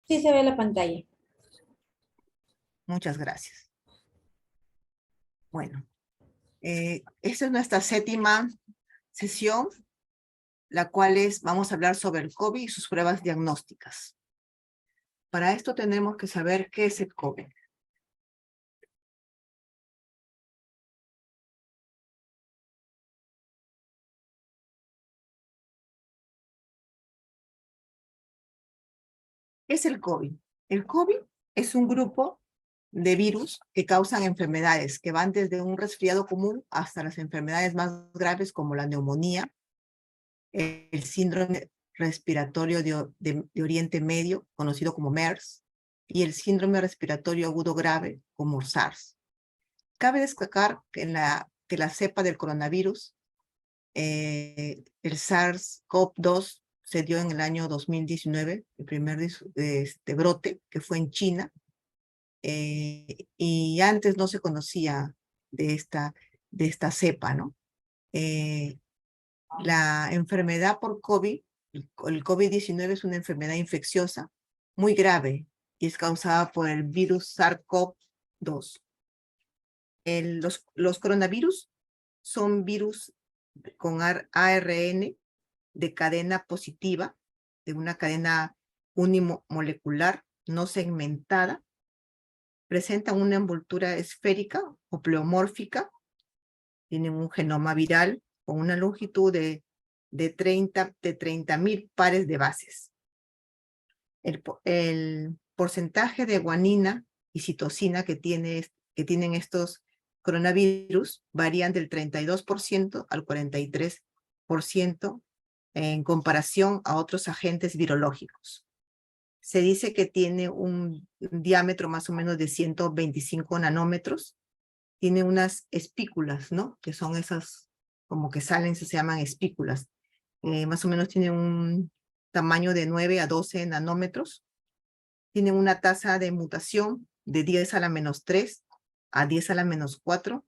Sí se ve la pantalla. Muchas gracias. Bueno, esta es nuestra séptima sesión, la cual vamos a hablar sobre el COVID y sus pruebas diagnósticas. Para esto tenemos que saber qué es el COVID. ¿Qué es el COVID? El COVID es un grupo de virus que causan enfermedades que van desde un resfriado común hasta las enfermedades más graves como la neumonía, el síndrome respiratorio de Oriente Medio, conocido como MERS, y el síndrome respiratorio agudo grave, como SARS. Cabe destacar que la cepa del coronavirus, el SARS-CoV-2, se dio en el año 2019, el primer brote, que fue en China, y antes no se conocía de esta cepa, ¿no? La enfermedad por COVID, el COVID-19 es una enfermedad infecciosa muy grave y es causada por el virus SARS-CoV-2. Los coronavirus son virus con ARN de cadena positiva, de una cadena unimolecular no segmentada. Presentan una envoltura esférica o pleomórfica. Tienen un genoma viral con una longitud de 30.000 pares de bases. El porcentaje de guanina y citosina que tienen estos coronavirus varían del 32% al 43% en comparación a otros agentes virológicos. Se dice que tiene un diámetro más o menos de 125 nanómetros. Tiene unas espículas, ¿no? Que son esas como que salen, se llaman espículas. Más o menos tiene un tamaño de 9 a 12 nanómetros. Tiene una tasa de mutación de 10 a la menos 3 a 10 a la menos 4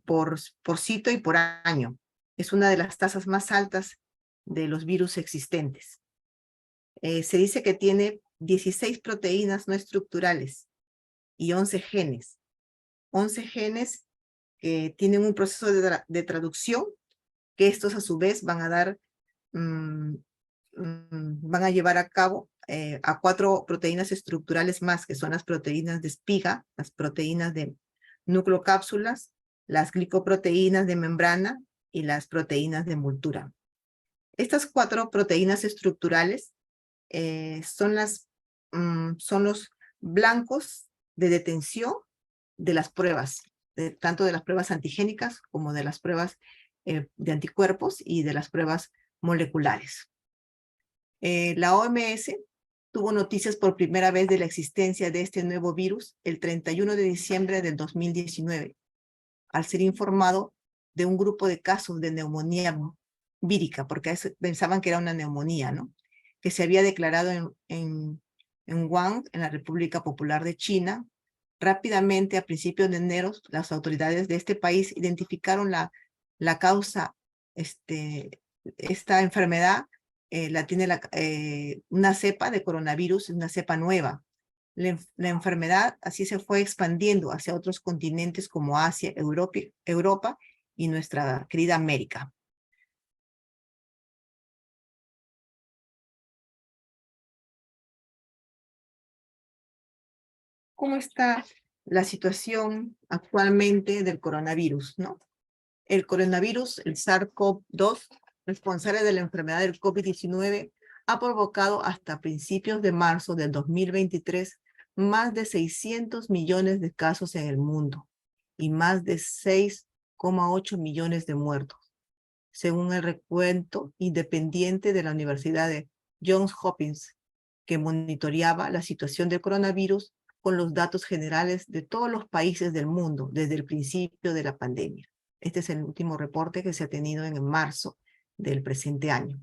por cito y por año. Es una de las tasas más altas de los virus existentes. Se dice que tiene 16 proteínas no estructurales y 11 genes. 11 genes que tienen un proceso de traducción, que estos a su vez van a llevar a cabo a 4 proteínas estructurales más, que son las proteínas de espiga, las proteínas de nucleocápsulas, las glicoproteínas de membrana y las proteínas de envoltura. Estas 4 proteínas estructurales son los blancos de detención de las pruebas, tanto de las pruebas antigénicas como de las pruebas de anticuerpos y de las pruebas moleculares. La OMS tuvo noticias por primera vez de la existencia de este nuevo virus el 31 de diciembre del 2019, al ser informado de un grupo de casos de neumonía vírica, porque pensaban que era una neumonía, ¿no? Que se había declarado en Wuhan, en la República Popular de China. Rápidamente, a principios de enero, las autoridades de este país identificaron la causa. Esta enfermedad la tiene una cepa de coronavirus, una cepa nueva. La enfermedad así se fue expandiendo hacia otros continentes como Asia, Europa y nuestra querida América. ¿Cómo está la situación actualmente del coronavirus, no? El coronavirus, el SARS-CoV-2, responsable de la enfermedad del COVID-19, ha provocado hasta principios de marzo del 2023 más de 600 millones de casos en el mundo y más de 6,8 millones de muertos, según el recuento independiente de la Universidad de Johns Hopkins, que monitoreaba la situación del coronavirus con los datos generales de todos los países del mundo desde el principio de la pandemia. Este es el último reporte que se ha tenido en marzo del presente año.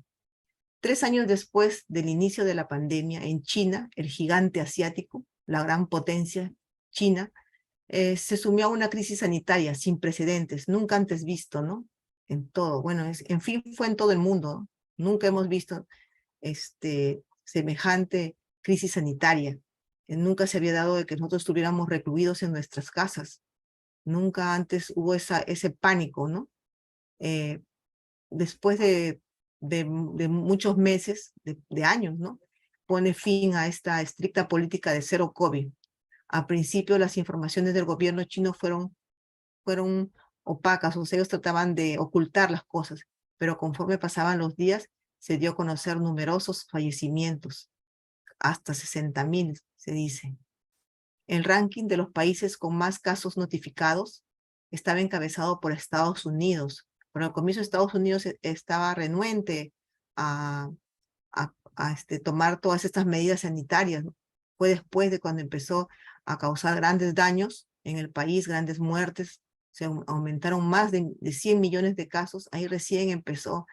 3 años después del inicio de la pandemia, en China, el gigante asiático, la gran potencia China, se sumió a una crisis sanitaria sin precedentes, nunca antes visto, ¿no? En todo, bueno, en fin, fue en todo el mundo, ¿no? Nunca hemos visto semejante crisis sanitaria. Nunca se había dado de que nosotros estuviéramos recluidos en nuestras casas. Nunca antes hubo ese pánico, ¿no? Después de muchos meses, de años, ¿no? Pone fin a esta estricta política de cero COVID. Al principio las informaciones del gobierno chino fueron opacas, o sea, ellos trataban de ocultar las cosas, pero conforme pasaban los días, se dio a conocer numerosos fallecimientos, hasta 60.000, se dice. El ranking de los países con más casos notificados estaba encabezado por Estados Unidos. Pero al comienzo Estados Unidos estaba renuente a tomar todas estas medidas sanitarias, ¿no? Fue después de cuando empezó a causar grandes daños en el país, grandes muertes, se aumentaron más de 100 millones de casos, ahí recién empezó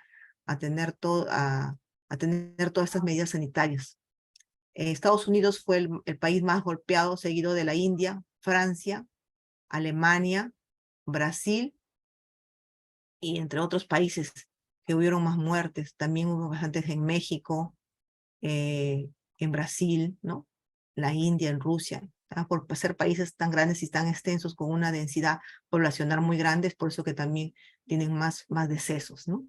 a tener, a tener todas estas medidas sanitarias. Estados Unidos fue el país más golpeado, seguido de la India, Francia, Alemania, Brasil y entre otros países que hubieron más muertes. También hubo bastantes en México, en Brasil, ¿no? La India, en Rusia, por ser países tan grandes y tan extensos con una densidad poblacional muy grande, es por eso que también tienen más decesos, ¿no?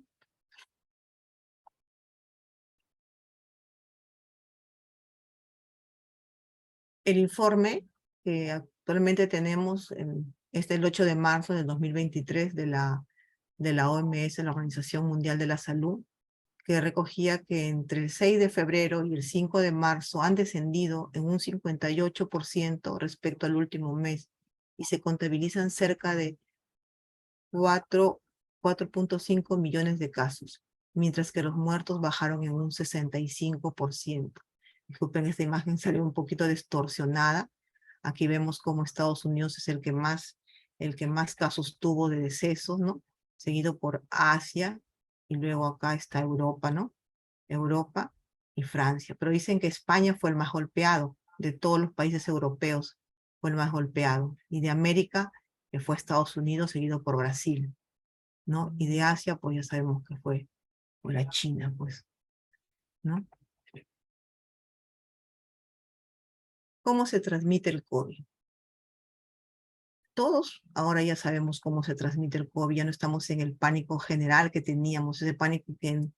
El informe que actualmente tenemos es del 8 de marzo del 2023 de la OMS, la Organización Mundial de la Salud, que recogía que entre el 6 de febrero y el 5 de marzo han descendido en un 58% respecto al último mes y se contabilizan cerca de 4.5 millones de casos, mientras que los muertos bajaron en un 65%. Disculpen, esta imagen salió un poquito distorsionada. Aquí vemos cómo Estados Unidos es el que más casos tuvo de decesos, ¿no? Seguido por Asia, y luego acá está Europa, ¿no? Europa y Francia. Pero dicen que España fue el más golpeado de todos los países europeos, fue el más golpeado. Y de América, que fue Estados Unidos, seguido por Brasil, ¿no? Y de Asia, pues ya sabemos que fue la China, pues, ¿no? ¿Cómo se transmite el COVID? Todos ahora ya sabemos cómo se transmite el COVID, ya no estamos en el pánico general que teníamos, ese pánico que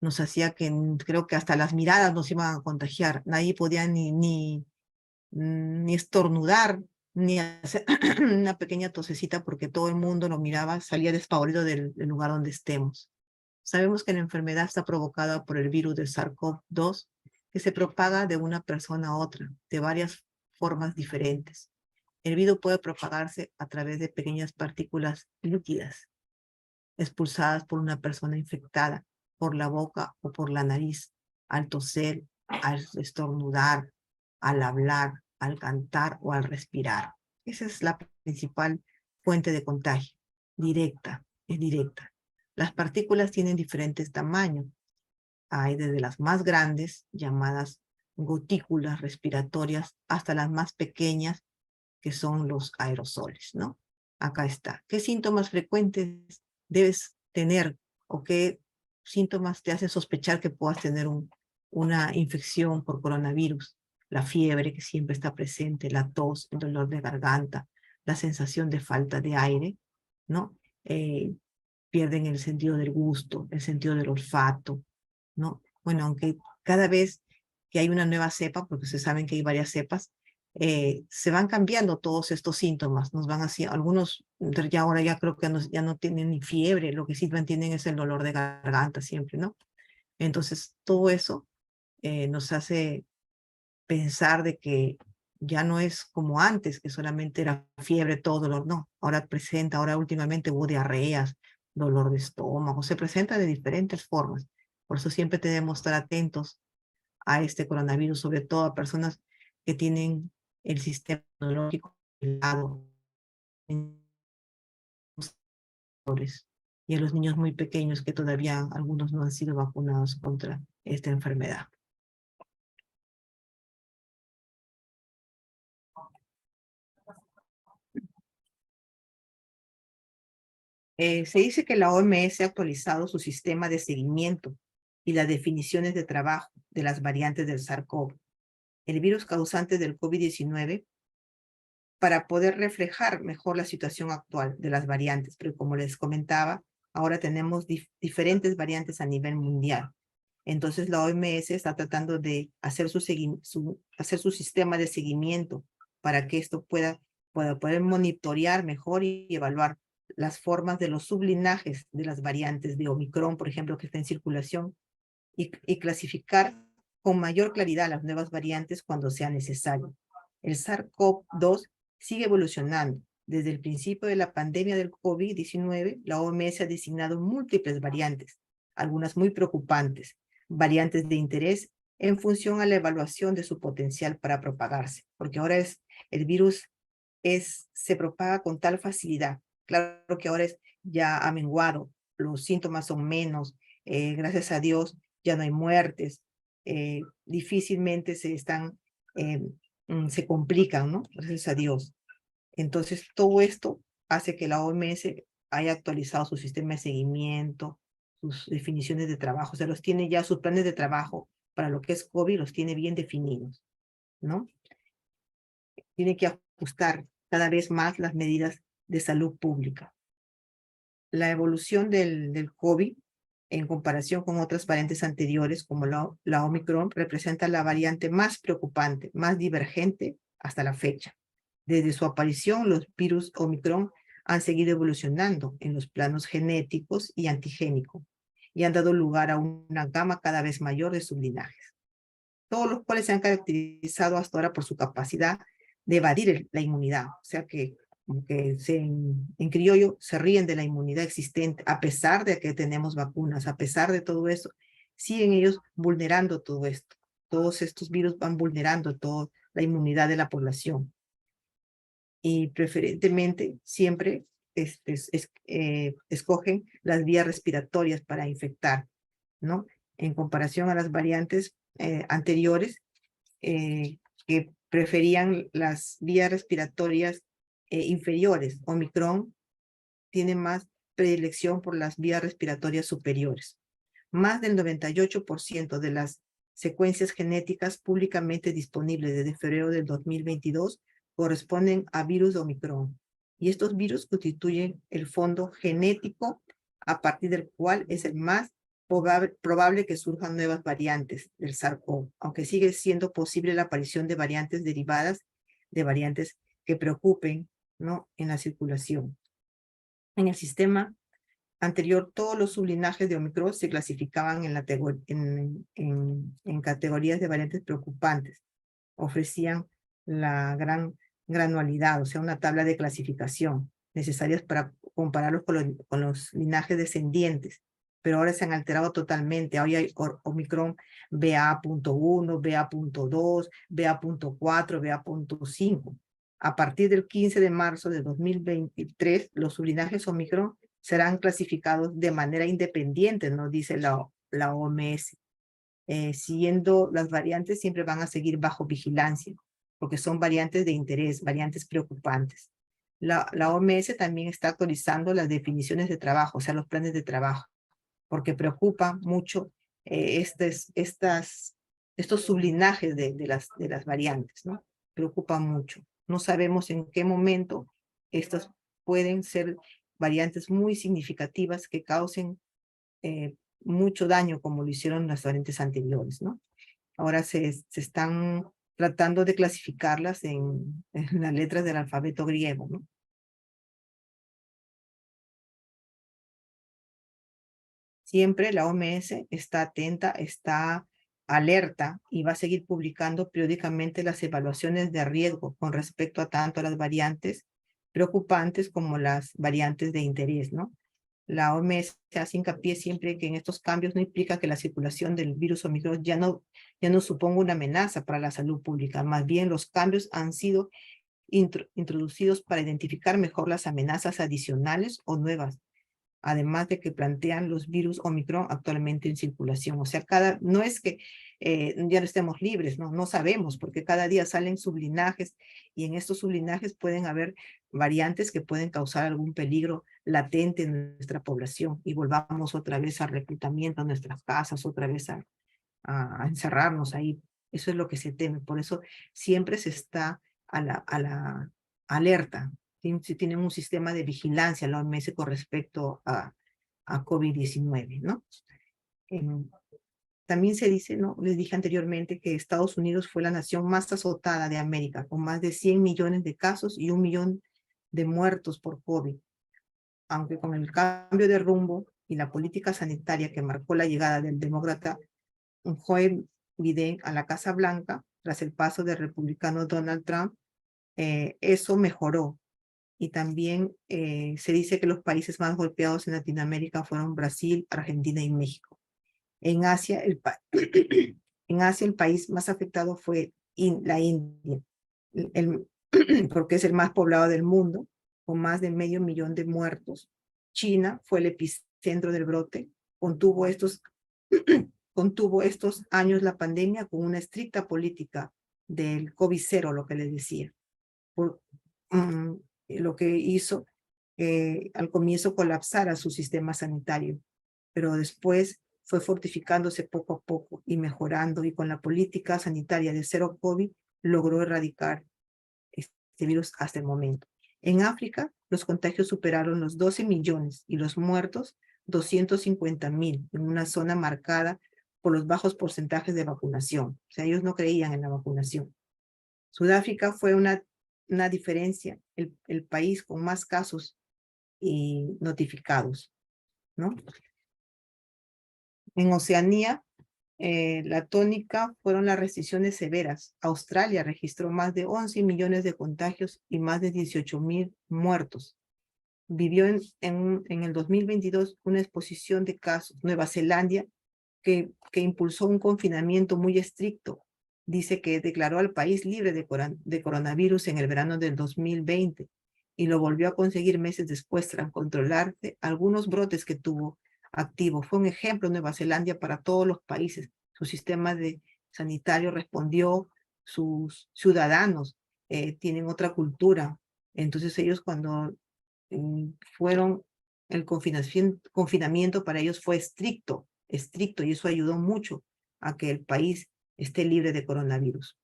nos hacía que creo que hasta las miradas nos iban a contagiar. Nadie podía ni estornudar, ni hacer una pequeña tosecita porque todo el mundo lo miraba, salía despavorido del lugar donde estemos. Sabemos que la enfermedad está provocada por el virus del SARS-CoV-2, que se propaga de una persona a otra, de varias formas diferentes. El virus puede propagarse a través de pequeñas partículas líquidas, expulsadas por una persona infectada, por la boca o por la nariz, al toser, al estornudar, al hablar, al cantar o al respirar. Esa es la principal fuente de contagio, directa, es directa. Las partículas tienen diferentes tamaños. Hay desde las más grandes, llamadas gotículas respiratorias, hasta las más pequeñas, que son los aerosoles, ¿no? Acá está. ¿Qué síntomas frecuentes debes tener o qué síntomas te hacen sospechar que puedas tener una infección por coronavirus? La fiebre que siempre está presente, la tos, el dolor de garganta, la sensación de falta de aire, ¿no? Pierden el sentido del gusto, el sentido del olfato, ¿no? Bueno, aunque cada vez que hay una nueva cepa, porque se saben que hay varias cepas, se van cambiando todos estos síntomas, nos van así, algunos ya ahora ya creo que ya no tienen ni fiebre, lo que sí mantienen es el dolor de garganta siempre, ¿no? Entonces, todo eso nos hace pensar de que ya no es como antes, que solamente era fiebre, todo dolor, no, ahora últimamente hubo diarreas, dolor de estómago, se presenta de diferentes formas, por eso siempre tenemos que estar atentos a este coronavirus, sobre todo a personas que tienen el sistema inmunológico helado y a los niños muy pequeños que todavía algunos no han sido vacunados contra esta enfermedad. Se dice que la OMS ha actualizado su sistema de seguimiento y las definiciones de trabajo de las variantes del SARS-CoV, el virus causante del COVID-19, para poder reflejar mejor la situación actual de las variantes. Pero como les comentaba, ahora tenemos diferentes variantes a nivel mundial. Entonces la OMS está tratando de hacer hacer su sistema de seguimiento para que esto pueda poder monitorear mejor y evaluar las formas de los sublinajes de las variantes de Omicron, por ejemplo, que está en circulación, y clasificar con mayor claridad las nuevas variantes cuando sea necesario. El SARS-CoV-2 sigue evolucionando. Desde el principio de la pandemia del COVID-19, la OMS ha designado múltiples variantes, algunas muy preocupantes, variantes de interés en función a la evaluación de su potencial para propagarse, porque ahora el virus se propaga con tal facilidad. Claro que ahora ya ha menguado, los síntomas son menos, gracias a Dios ya no hay muertes, difícilmente se complican, ¿no? Gracias a Dios. Entonces, todo esto hace que la OMS haya actualizado su sistema de seguimiento, sus definiciones de trabajo, o sea, los tiene ya, sus planes de trabajo para lo que es COVID los tiene bien definidos, ¿no? Tiene que ajustar cada vez más las medidas de salud pública. La evolución del COVID en comparación con otras variantes anteriores, como la Omicron, representa la variante más preocupante, más divergente hasta la fecha. Desde su aparición, los virus Omicron han seguido evolucionando en los planos genéticos y antigénicos y han dado lugar a una gama cada vez mayor de sublinajes, todos los cuales se han caracterizado hasta ahora por su capacidad de evadir la inmunidad, o sea que en criollo se ríen de la inmunidad existente, a pesar de que tenemos vacunas, a pesar de todo eso, siguen ellos vulnerando todo esto. Todos estos virus van vulnerando toda la inmunidad de la población. Y preferentemente siempre escogen las vías respiratorias para infectar, ¿no? En comparación a las variantes anteriores, que preferían las vías respiratorias inferiores. Omicron tiene más predilección por las vías respiratorias superiores. Más del 98% de las secuencias genéticas públicamente disponibles desde febrero del 2022 corresponden a virus de Omicron. Y estos virus constituyen el fondo genético a partir del cual es el más probable que surjan nuevas variantes del SARS-CoV, aunque sigue siendo posible la aparición de variantes derivadas de variantes que preocupen, ¿no?, en la circulación. En el sistema anterior, todos los sublinajes de Omicron se clasificaban en categorías de variantes preocupantes. Ofrecían la gran granualidad, o sea, una tabla de clasificación necesarias para compararlos con los linajes descendientes, pero ahora se han alterado totalmente. Hoy hay Omicron BA.1, BA.2, BA.4, BA.5. A partir del 15 de marzo de 2023, los sublinajes Omicron serán clasificados de manera independiente, nos dice la OMS. Siguiendo las variantes, siempre van a seguir bajo vigilancia, porque son variantes de interés, variantes preocupantes. La OMS también está actualizando las definiciones de trabajo, o sea, los planes de trabajo, porque preocupa mucho estos sublinajes de las variantes, ¿no? Preocupa mucho. No sabemos en qué momento estas pueden ser variantes muy significativas que causen mucho daño, como lo hicieron las variantes anteriores, ¿no? Ahora se están tratando de clasificarlas en las letras del alfabeto griego, ¿no? Siempre la OMS está atenta, está alerta y va a seguir publicando periódicamente las evaluaciones de riesgo con respecto a tanto a las variantes preocupantes como las variantes de interés, ¿no? La OMS hace hincapié siempre que en estos cambios no implica que la circulación del virus Omicron ya no suponga una amenaza para la salud pública. Más bien, los cambios han sido introducidos para identificar mejor las amenazas adicionales o nuevas además de que plantean los virus Omicron actualmente en circulación. O sea, no es que ya no estemos libres, ¿no? No sabemos, porque cada día salen sublinajes y en estos sublinajes pueden haber variantes que pueden causar algún peligro latente en nuestra población y volvamos otra vez al reclutamiento a nuestras casas, otra vez a encerrarnos ahí. Eso es lo que se teme. Por eso siempre se está a la alerta. Si tienen un sistema de vigilancia, la OMS, con respecto a COVID-19, ¿no? También se dice, ¿no? Les dije anteriormente que Estados Unidos fue la nación más azotada de América, con más de 100 millones de casos y 1 millón de muertos por COVID. Aunque con el cambio de rumbo y la política sanitaria que marcó la llegada del demócrata Joe Biden a la Casa Blanca, tras el paso del republicano Donald Trump, eso mejoró. Y también se dice que los países más golpeados en Latinoamérica fueron Brasil, Argentina y México. En Asia, en Asia el país más afectado fue la India, porque es el más poblado del mundo, con más de 500,000 de muertos. China fue el epicentro del brote, contuvo estos años la pandemia con una estricta política del COVID-0, lo que les decía. Lo que hizo al comienzo colapsara su sistema sanitario, pero después fue fortificándose poco a poco y mejorando, y con la política sanitaria de cero COVID logró erradicar este virus hasta el momento. En África, los contagios superaron los 12 millones y los muertos 250,000 en una zona marcada por los bajos porcentajes de vacunación. O sea, ellos no creían en la vacunación. Sudáfrica fue una diferencia, el país con más casos notificados, ¿no? En Oceanía, la tónica fueron las restricciones severas. Australia registró más de 11 millones de contagios y más de 18,000 muertos. Vivió en el 2022 una exposición de casos. Nueva Zelanda, que impulsó un confinamiento muy estricto, dice que declaró al país libre de coronavirus en el verano del 2020 y lo volvió a conseguir meses después tras controlar algunos brotes que tuvo activo. Fue un ejemplo Nueva Zelanda para todos los países. Su sistema sanitario respondió, sus ciudadanos tienen otra cultura. Entonces ellos cuando fueron, el confinamiento para ellos fue estricto, y eso ayudó mucho a que el país esté libre de coronavirus.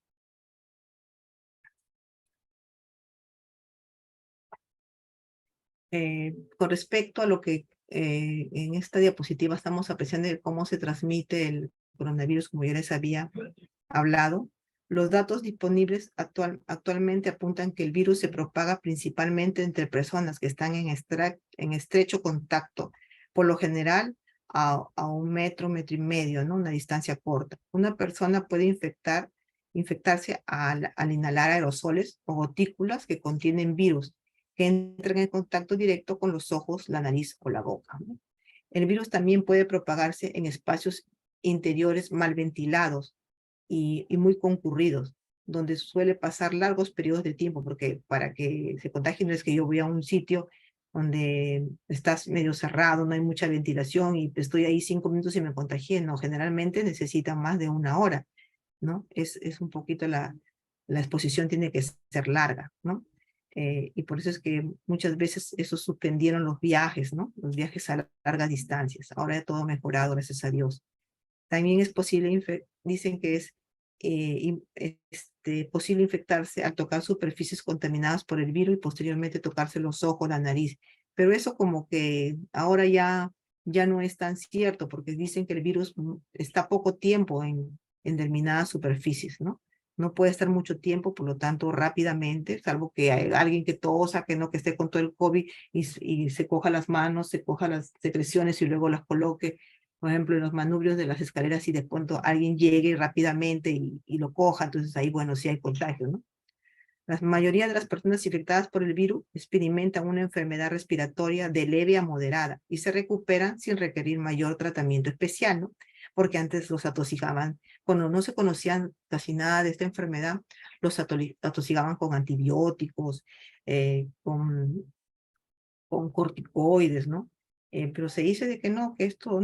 Con respecto a lo que en esta diapositiva estamos apreciando de cómo se transmite el coronavirus, como ya les había hablado, los datos disponibles actualmente apuntan que el virus se propaga principalmente entre personas que están en estrecho contacto, por lo general a 1 metro, 1,5 metros, ¿no? Una distancia corta. Una persona puede infectarse al inhalar aerosoles o gotículas que contienen virus, que entran en contacto directo con los ojos, la nariz o la boca, ¿no? El virus también puede propagarse en espacios interiores mal ventilados y muy concurridos, donde suele pasar largos periodos de tiempo, porque para que se contagie no es que yo voy a un sitio donde estás medio cerrado, no hay mucha ventilación y estoy ahí 5 minutos y me contagié. No, generalmente necesita más de 1 hora, ¿no? Es un poquito la exposición tiene que ser larga, ¿no? Y por eso es que muchas veces eso suspendieron los viajes, ¿no? Los viajes a largas distancias. Ahora ya todo mejorado, gracias a Dios. También es posible, dicen que es posible infectarse al tocar superficies contaminadas por el virus y posteriormente tocarse los ojos, la nariz. Pero eso como que ahora ya no es tan cierto, porque dicen que el virus está poco tiempo en determinadas superficies, ¿no? No puede estar mucho tiempo, por lo tanto, rápidamente, salvo que hay alguien que tosa, que no, que esté con todo el COVID y se coja las manos, se coja las secreciones y luego las coloque, por ejemplo, en los manubrios de las escaleras, y de pronto alguien llegue rápidamente y lo coja, entonces ahí, bueno, sí hay contagio, ¿no? La mayoría de las personas infectadas por el virus experimentan una enfermedad respiratoria de leve a moderada y se recuperan sin requerir mayor tratamiento especial, ¿no? Porque antes los atosigaban, cuando no se conocían casi nada de esta enfermedad, los atosigaban con antibióticos, con corticoides, ¿no? Pero se dice de que no, que esto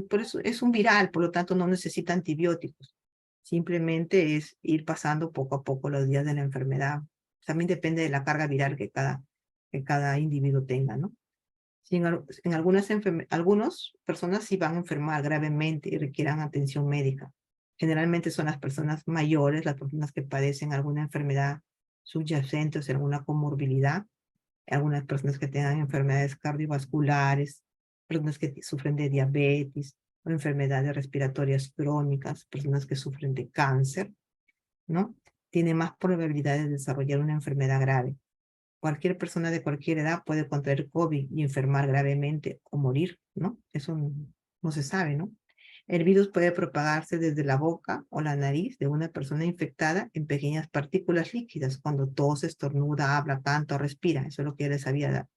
por eso es un viral, por lo tanto no necesita antibióticos. Simplemente es ir pasando poco a poco los días de la enfermedad. También depende de la carga viral que cada individuo tenga, ¿no? Sí, en algunas personas sí van a enfermar gravemente y requieran atención médica. Generalmente son las personas mayores, las personas que padecen alguna enfermedad subyacente o sea, alguna comorbilidad, algunas personas que tengan enfermedades cardiovasculares, personas que sufren de diabetes o enfermedades respiratorias crónicas, personas que sufren de cáncer, ¿no? Tienen más probabilidades de desarrollar una enfermedad grave. Cualquier persona de cualquier edad puede contraer COVID y enfermar gravemente o morir, ¿no? Eso no se sabe, ¿no? El virus puede propagarse desde la boca o la nariz de una persona infectada en pequeñas partículas líquidas cuando tose, estornuda, habla, canta o respira. Eso es lo que ya les había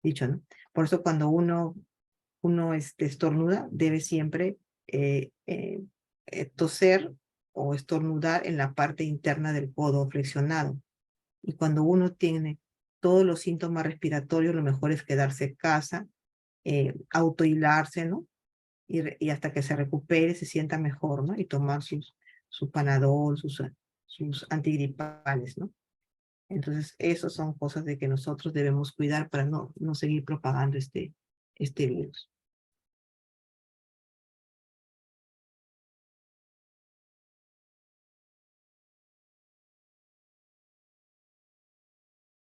dicho, ¿no? Por eso cuando uno estornuda, debe siempre toser o estornudar en la parte interna del codo flexionado. Y cuando uno tiene todos los síntomas respiratorios, lo mejor es quedarse en casa, autohilarse, ¿no? Y hasta que se recupere, se sienta mejor, ¿no? Y tomar su Panadol, sus antigripales, ¿no? Entonces, esas son cosas de que nosotros debemos cuidar para no seguir propagando este virus.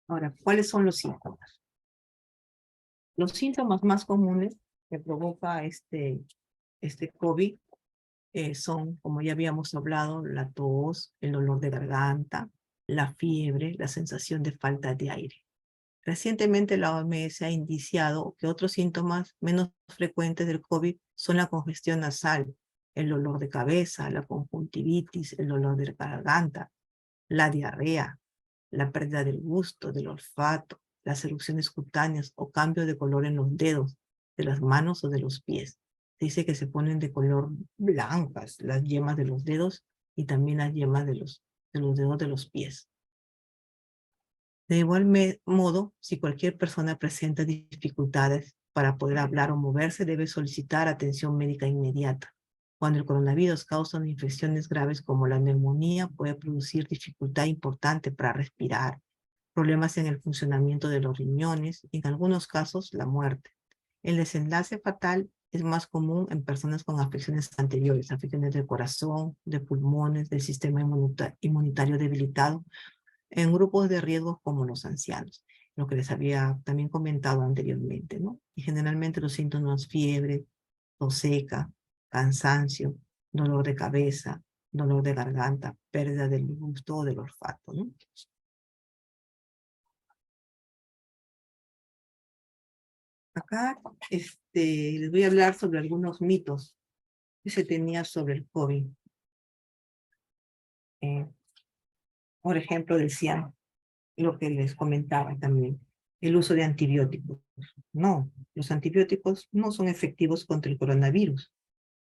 Ahora, ¿cuáles son los síntomas? Los síntomas más comunes que provoca este COVID son, como ya habíamos hablado, la tos, el dolor de garganta, la fiebre, la sensación de falta de aire. Recientemente la OMS ha indiciado que otros síntomas menos frecuentes del COVID son la congestión nasal, el dolor de cabeza, la conjuntivitis, el dolor de garganta, la diarrea, la pérdida del gusto, del olfato, las erupciones cutáneas o cambio de color en los dedos, de las manos o de los pies. Dice que se ponen de color blancas las yemas de los dedos y también las yemas de los dedos de los pies. De igual modo, si cualquier persona presenta dificultades para poder hablar o moverse, debe solicitar atención médica inmediata. Cuando el coronavirus causa infecciones graves como la neumonía, puede producir dificultad importante para respirar, problemas en el funcionamiento de los riñones y en algunos casos la muerte. El desenlace fatal es más común en personas con afecciones anteriores, afecciones del corazón, de pulmones, del sistema inmunitario debilitado, en grupos de riesgo como los ancianos, lo que les había también comentado anteriormente, ¿no? Y generalmente los síntomas fiebre, tos seca, cansancio, dolor de cabeza, dolor de garganta, pérdida del gusto o del olfato, ¿no? Acá les voy a hablar sobre algunos mitos que se tenía sobre el COVID. Eh, por ejemplo, decían lo que les comentaba también, el uso de antibióticos. No, los antibióticos no son efectivos contra el coronavirus.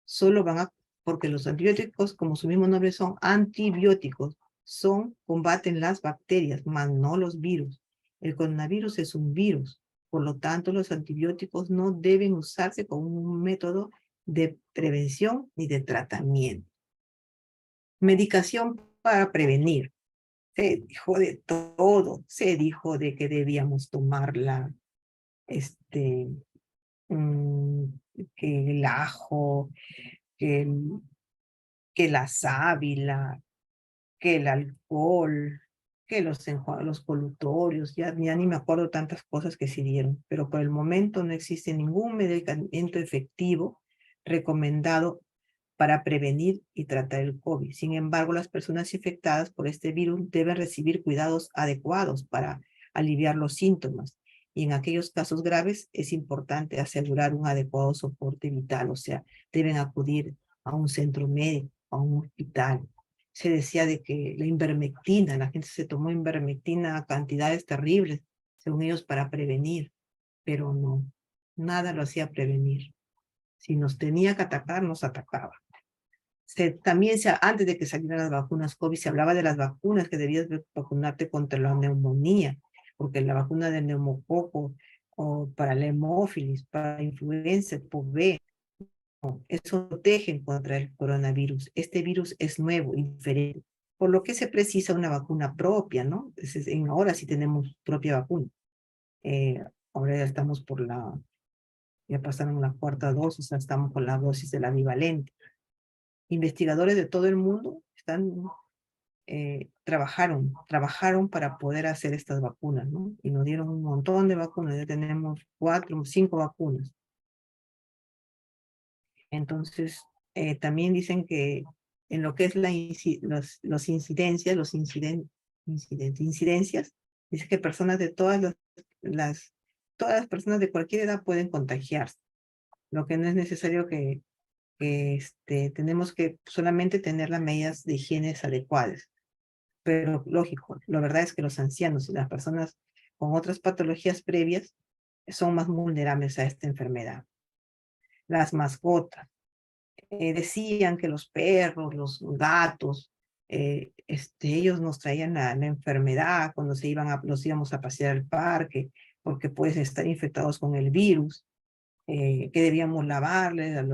Solo porque los antibióticos, como su mismo nombre, son antibióticos. Combaten las bacterias, más no los virus. El coronavirus es un virus. Por lo tanto, los antibióticos no deben usarse como un método de prevención ni de tratamiento. Medicación para prevenir. Se dijo de todo. Se dijo de que debíamos tomarla, mm, que el ajo, que, que la sábila, que el alcohol, que los colutorios, ya ni me acuerdo tantas cosas que se dieron, pero por el momento no existe ningún medicamento efectivo recomendado para prevenir y tratar el COVID. Sin embargo, las personas infectadas por este virus deben recibir cuidados adecuados para aliviar los síntomas. Y en aquellos casos graves es importante asegurar un adecuado soporte vital, o sea, deben acudir a un centro médico, a un hospital. Se decía de que la gente se tomó ivermectina a cantidades terribles, según ellos, para prevenir, pero no, nada lo hacía prevenir. Si nos tenía que atacar, nos atacaba. Antes de que salieran las vacunas COVID, se hablaba de las vacunas que debías vacunarte contra la neumonía, porque la vacuna del neumococo o para la hemófilis, para influenza, POV. Eso protegen contra el coronavirus. Este virus es nuevo y diferente, por lo que se precisa una vacuna propia, ¿no? Ahora sí tenemos propia vacuna. Ahora ya estamos ya pasaron la cuarta dosis, ya estamos con la dosis de la bivalente. Investigadores de todo el mundo trabajaron para poder hacer estas vacunas, ¿no? Y nos dieron un montón de vacunas, ya tenemos 4 o 5 vacunas. Entonces, también dicen que en lo que es incidencias, dice que personas de todas las personas de cualquier edad pueden contagiarse. Lo que no es necesario tenemos que solamente tener las medidas de higiene adecuadas. Pero lógico, la verdad es que los ancianos y las personas con otras patologías previas son más vulnerables a esta enfermedad. Las mascotas. Decían que los perros, los gatos, ellos nos traían la enfermedad cuando nos íbamos a pasear al parque, porque pueden estar infectados con el virus, que debíamos lavarles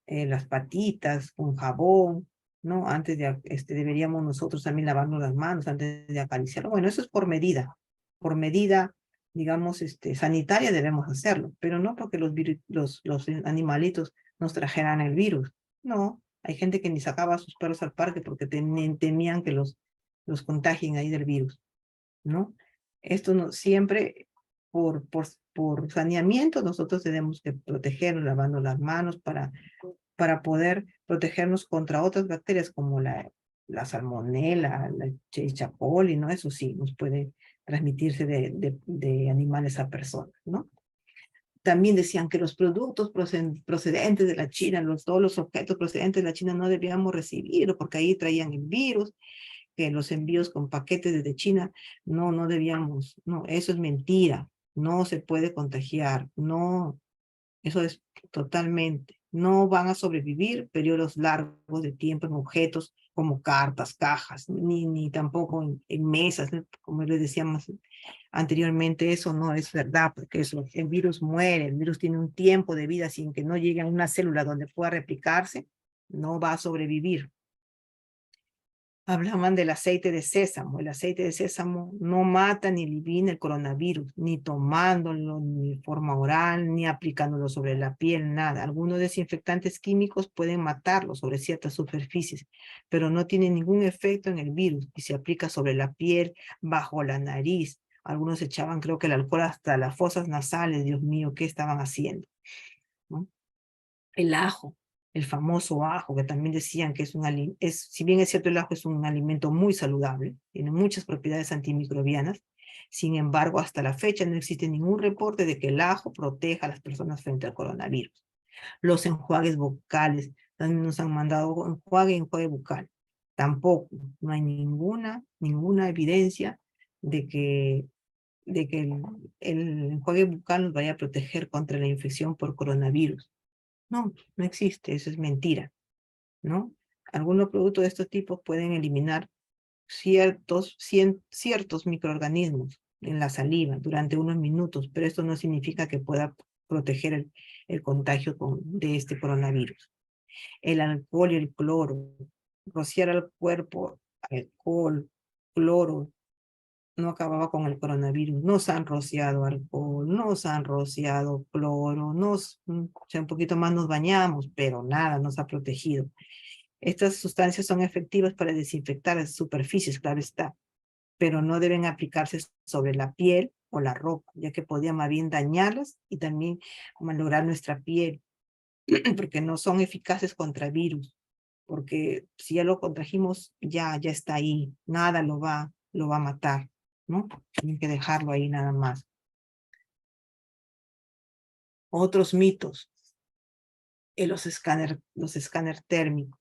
las patitas con jabón, ¿no? Antes deberíamos nosotros también lavarnos las manos antes de acariciarlo. Bueno, eso es por medida, digamos, sanitaria debemos hacerlo, pero no porque los animalitos nos trajeran el virus. No, hay gente que ni sacaba a sus perros al parque porque temían que los contagien ahí del virus, ¿no? Esto no, siempre por saneamiento nosotros tenemos que protegernos lavando las manos para poder protegernos contra otras bacterias como la salmonela, la Escherichia coli, ¿no? Eso sí, nos puede transmitirse de animales a personas, ¿no? También decían que los productos procedentes de la China, todos los objetos procedentes de la China no debíamos recibir porque ahí traían el virus, que los envíos con paquetes desde China, no debíamos, no, eso es mentira, no se puede contagiar, no, eso es totalmente, no van a sobrevivir periodos largos de tiempo en objetos como cartas, cajas, ni tampoco en mesas, ¿no? Como les decíamos anteriormente, eso no es verdad, porque el virus muere, el virus tiene un tiempo de vida sin que no llegue a una célula donde pueda replicarse, no va a sobrevivir. Hablaban del aceite de sésamo. El aceite de sésamo no mata ni elimina el coronavirus, ni tomándolo, ni de forma oral, ni aplicándolo sobre la piel, nada. Algunos desinfectantes químicos pueden matarlo sobre ciertas superficies, pero no tienen ningún efecto en el virus y se aplica sobre la piel, bajo la nariz. Algunos echaban, creo que el alcohol hasta las fosas nasales. Dios mío, ¿qué estaban haciendo? ¿No? El ajo, el famoso ajo, que también decían que si bien es cierto, el ajo es un alimento muy saludable, tiene muchas propiedades antimicrobianas, sin embargo, hasta la fecha no existe ningún reporte de que el ajo proteja a las personas frente al coronavirus. Los enjuagues bucales, también nos han mandado enjuague bucal. Tampoco, no hay ninguna evidencia de que el enjuague bucal nos vaya a proteger contra la infección por coronavirus. No existe, eso es mentira, ¿no? Algunos productos de estos tipos pueden eliminar ciertos microorganismos en la saliva durante unos minutos, pero esto no significa que pueda proteger el contagio de este coronavirus. El alcohol y el cloro, rociar al cuerpo alcohol, cloro, no acababa con el coronavirus. Nos han rociado alcohol, nos han rociado cloro, un poquito más nos bañamos, pero nada nos ha protegido. Estas sustancias son efectivas para desinfectar las superficies, claro está, pero no deben aplicarse sobre la piel o la ropa, ya que podrían más bien dañarlas y también malograr nuestra piel, porque no son eficaces contra virus, porque si ya lo contrajimos, ya está ahí, nada lo va a matar, ¿no? Tienen que dejarlo ahí nada más. Otros mitos, los escáner térmicos.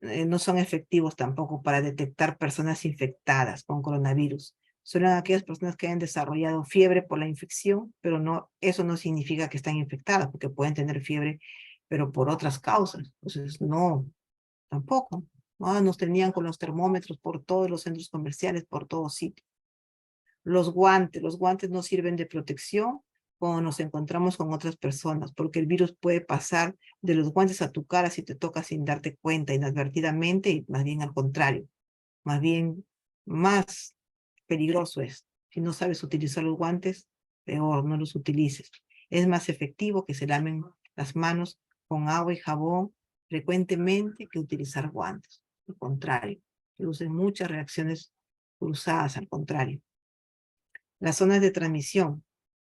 No son efectivos tampoco para detectar personas infectadas con coronavirus. Son aquellas personas que hayan desarrollado fiebre por la infección, pero eso no significa que están infectadas, porque pueden tener fiebre, pero por otras causas. Entonces, no, tampoco. Nos tenían con los termómetros por todos los centros comerciales, por todos sitios. Los guantes no sirven de protección cuando nos encontramos con otras personas, porque el virus puede pasar de los guantes a tu cara si te toca sin darte cuenta, inadvertidamente, y más bien al contrario, más bien más peligroso es. Si no sabes utilizar los guantes, peor, no los utilices. Es más efectivo que se lamen las manos con agua y jabón frecuentemente que utilizar guantes. Al contrario, producen muchas reacciones cruzadas, al contrario. Las zonas de transmisión,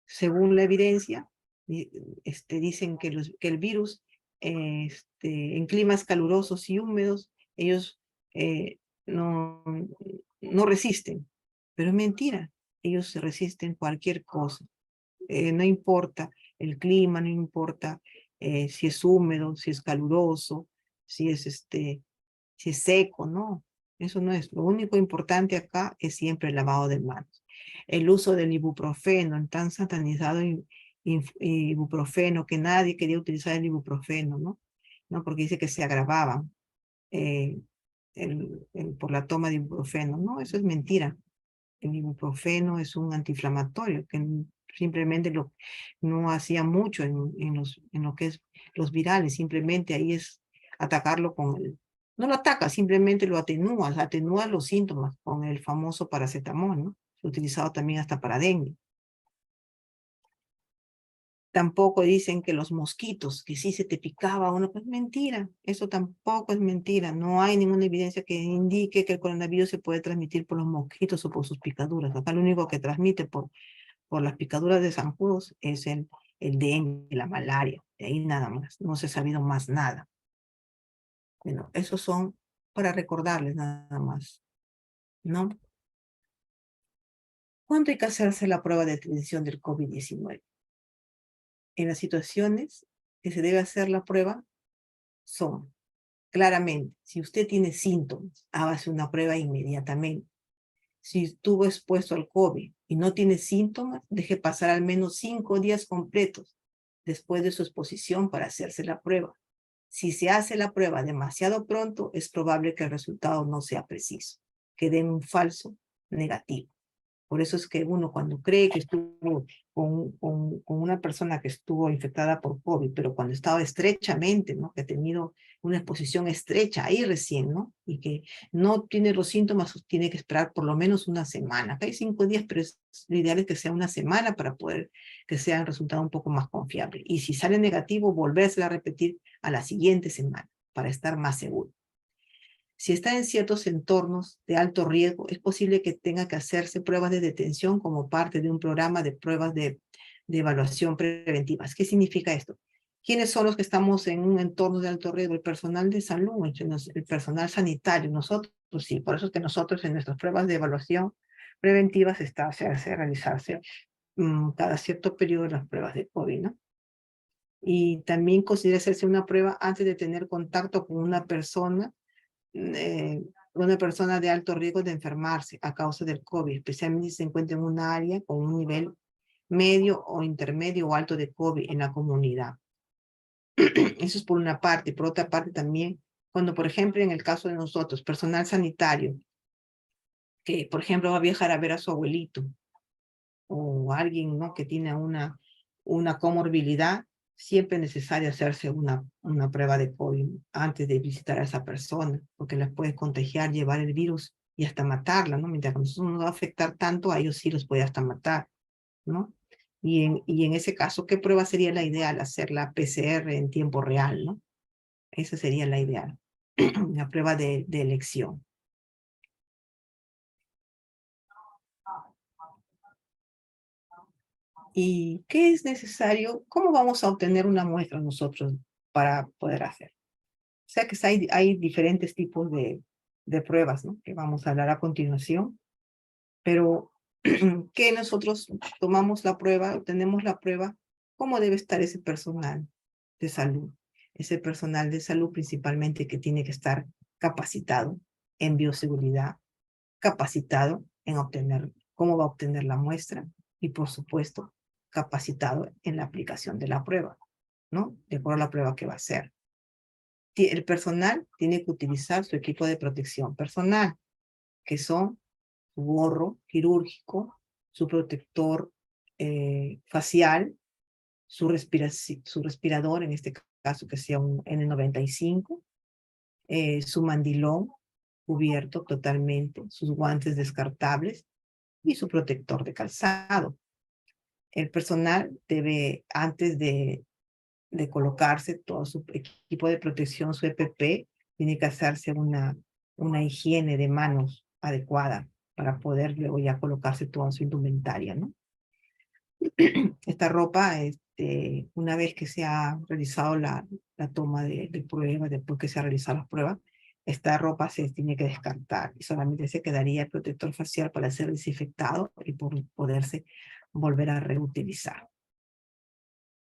según la evidencia, dicen que el virus en climas calurosos y húmedos, ellos eh, no, no resisten, pero es mentira, ellos se resisten cualquier cosa, no importa el clima, no importa si es húmedo, si es caluroso, si es, si es seco, no, eso no es. Lo único importante acá es siempre el lavado de manos. El uso del ibuprofeno, el tan satanizado ibuprofeno, que nadie quería utilizar el ibuprofeno, ¿no? ¿No? Porque dice que se agravaban eh, por la toma de ibuprofeno. No, eso es mentira. El ibuprofeno es un antiinflamatorio que simplemente no hacía mucho en lo que es los virales, simplemente ahí es atacarlo con el... No lo ataca, simplemente lo atenúa los síntomas con el famoso paracetamol, ¿no? Utilizado también hasta para dengue. Tampoco dicen que los mosquitos, que sí se te picaba uno, pues mentira, eso tampoco es mentira. No hay ninguna evidencia que indique que el coronavirus se puede transmitir por los mosquitos o por sus picaduras. Acá lo único que transmite por las picaduras de zancudos es el dengue, la malaria, de ahí nada más, no se ha sabido más nada. Bueno, esos son para recordarles nada más, ¿no? ¿Cuándo hay que hacerse la prueba de detección del COVID-19? En las situaciones que se debe hacer la prueba son, claramente, si usted tiene síntomas, hágase una prueba inmediatamente. Si estuvo expuesto al COVID y no tiene síntomas, deje pasar al menos 5 días completos después de su exposición para hacerse la prueba. Si se hace la prueba demasiado pronto, es probable que el resultado no sea preciso, que den un falso negativo. Por eso es que uno cuando cree que estuvo con una persona que estuvo infectada por COVID, pero cuando estaba estrechamente, ¿no? Que ha tenido una exposición estrecha, ahí recién, ¿no? Y que no tiene los síntomas, tiene que esperar por lo menos una semana. Acá hay 5 días, pero lo ideal es que sea una semana para poder que sea el resultado un poco más confiable. Y si sale negativo, volvérsela a repetir a la siguiente semana para estar más seguro. Si está en ciertos entornos de alto riesgo, es posible que tenga que hacerse pruebas de detención como parte de un programa de pruebas de evaluación preventivas. ¿Qué significa esto? ¿Quiénes son los que estamos en un entorno de alto riesgo? El personal de salud, el personal sanitario, nosotros sí. Por eso es que nosotros en nuestras pruebas de evaluación preventivas se hace realizarse cada cierto periodo las pruebas de COVID, ¿no? Y también considera hacerse una prueba antes de tener contacto con una persona de alto riesgo de enfermarse a causa del COVID, especialmente si se encuentra en un área con un nivel medio o intermedio o alto de COVID en la comunidad. Eso es por una parte. Por otra parte también, cuando por ejemplo en el caso de nosotros, personal sanitario, que por ejemplo va a viajar a ver a su abuelito, o alguien, ¿no? Que tiene una comorbilidad, siempre es necesario hacerse una prueba de COVID antes de visitar a esa persona, porque les puede contagiar, llevar el virus y hasta matarla, ¿no? Mientras que a nosotros no nos va a afectar tanto, a ellos sí los puede hasta matar, ¿no? Y en ese caso, ¿qué prueba sería la ideal? Hacer la PCR en tiempo real, ¿no? Esa sería la ideal, la prueba de elección. ¿Y qué es necesario? ¿Cómo vamos a obtener una muestra nosotros para poder hacer? O sea que hay diferentes tipos de pruebas, ¿no? Que vamos a hablar a continuación, pero que nosotros tomamos la prueba, obtenemos la prueba, ¿cómo debe estar ese personal de salud? Ese personal de salud principalmente que tiene que estar capacitado en bioseguridad, capacitado en obtener, cómo va a obtener la muestra y por supuesto capacitado en la aplicación de la prueba, ¿no? De acuerdo a la prueba que va a hacer. El personal tiene que utilizar su equipo de protección personal, que son su gorro quirúrgico, su protector facial, su respirador, en este caso que sea un N95, su mandilón cubierto totalmente, sus guantes descartables y su protector de calzado. El personal debe, antes de colocarse todo su equipo de protección, su EPP, tiene que hacerse una higiene de manos adecuada para poder luego ya colocarse toda su indumentaria, ¿no? Esta ropa, una vez que se ha realizado la toma de prueba, después que se ha realizado las pruebas, esta ropa se tiene que descartar y solamente se quedaría el protector facial para ser desinfectado y poderse volver a reutilizar.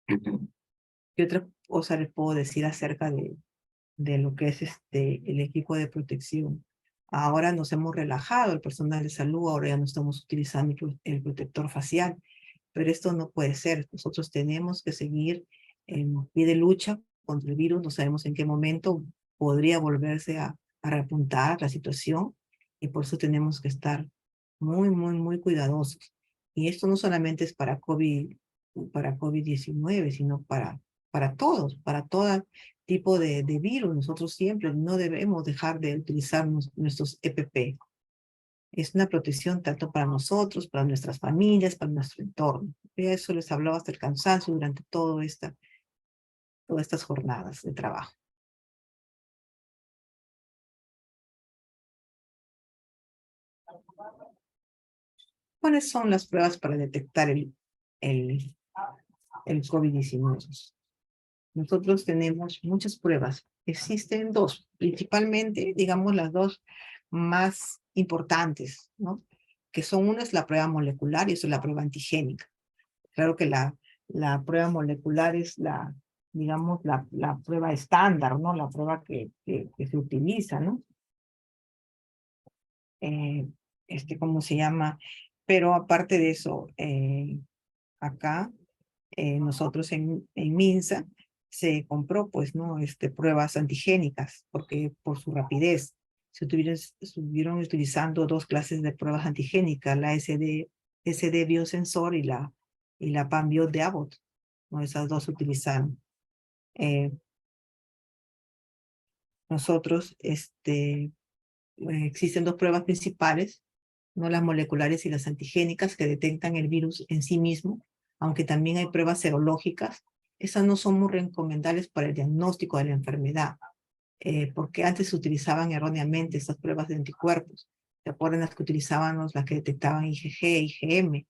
¿Qué otra cosa les puedo decir acerca de lo que es el equipo de protección? Ahora nos hemos relajado, el personal de salud, ahora ya no estamos utilizando el protector facial, pero esto no puede ser. Nosotros tenemos que seguir en pie de lucha contra el virus. No sabemos en qué momento podría volverse a repuntar la situación y por eso tenemos que estar muy, muy, muy cuidadosos. Y esto no solamente es para COVID-19, sino para todos, para todo tipo de virus. Nosotros siempre no debemos dejar de utilizar nuestros EPP. Es una protección tanto para nosotros, para nuestras familias, para nuestro entorno. De eso les hablaba hasta el cansancio durante todas estas jornadas de trabajo. ¿Cuáles son las pruebas para detectar el COVID-19? Nosotros tenemos muchas pruebas. Existen dos, principalmente, digamos, las dos más importantes, ¿no? Que son, una es la prueba molecular y otra es la prueba antigénica. Claro que la prueba molecular es digamos, la prueba estándar, ¿no? La prueba que se utiliza, ¿no? ¿Cómo se llama? Pero aparte de eso, acá, nosotros en MINSA se compró, pues, ¿no? Pruebas antigénicas, porque por su rapidez estuvieron utilizando dos clases de pruebas antigénicas, la SD Biosensor y la PanBiot de Abbott, ¿no? Esas dos se utilizaron. Nosotros, existen dos pruebas principales, ¿no? Las moleculares y las antigénicas, que detectan el virus en sí mismo, aunque también hay pruebas serológicas. Esas no son muy recomendables para el diagnóstico de la enfermedad, porque antes se utilizaban erróneamente estas pruebas de anticuerpos. ¿Se acuerdan las que utilizábamos, las que detectaban IgG, IgM,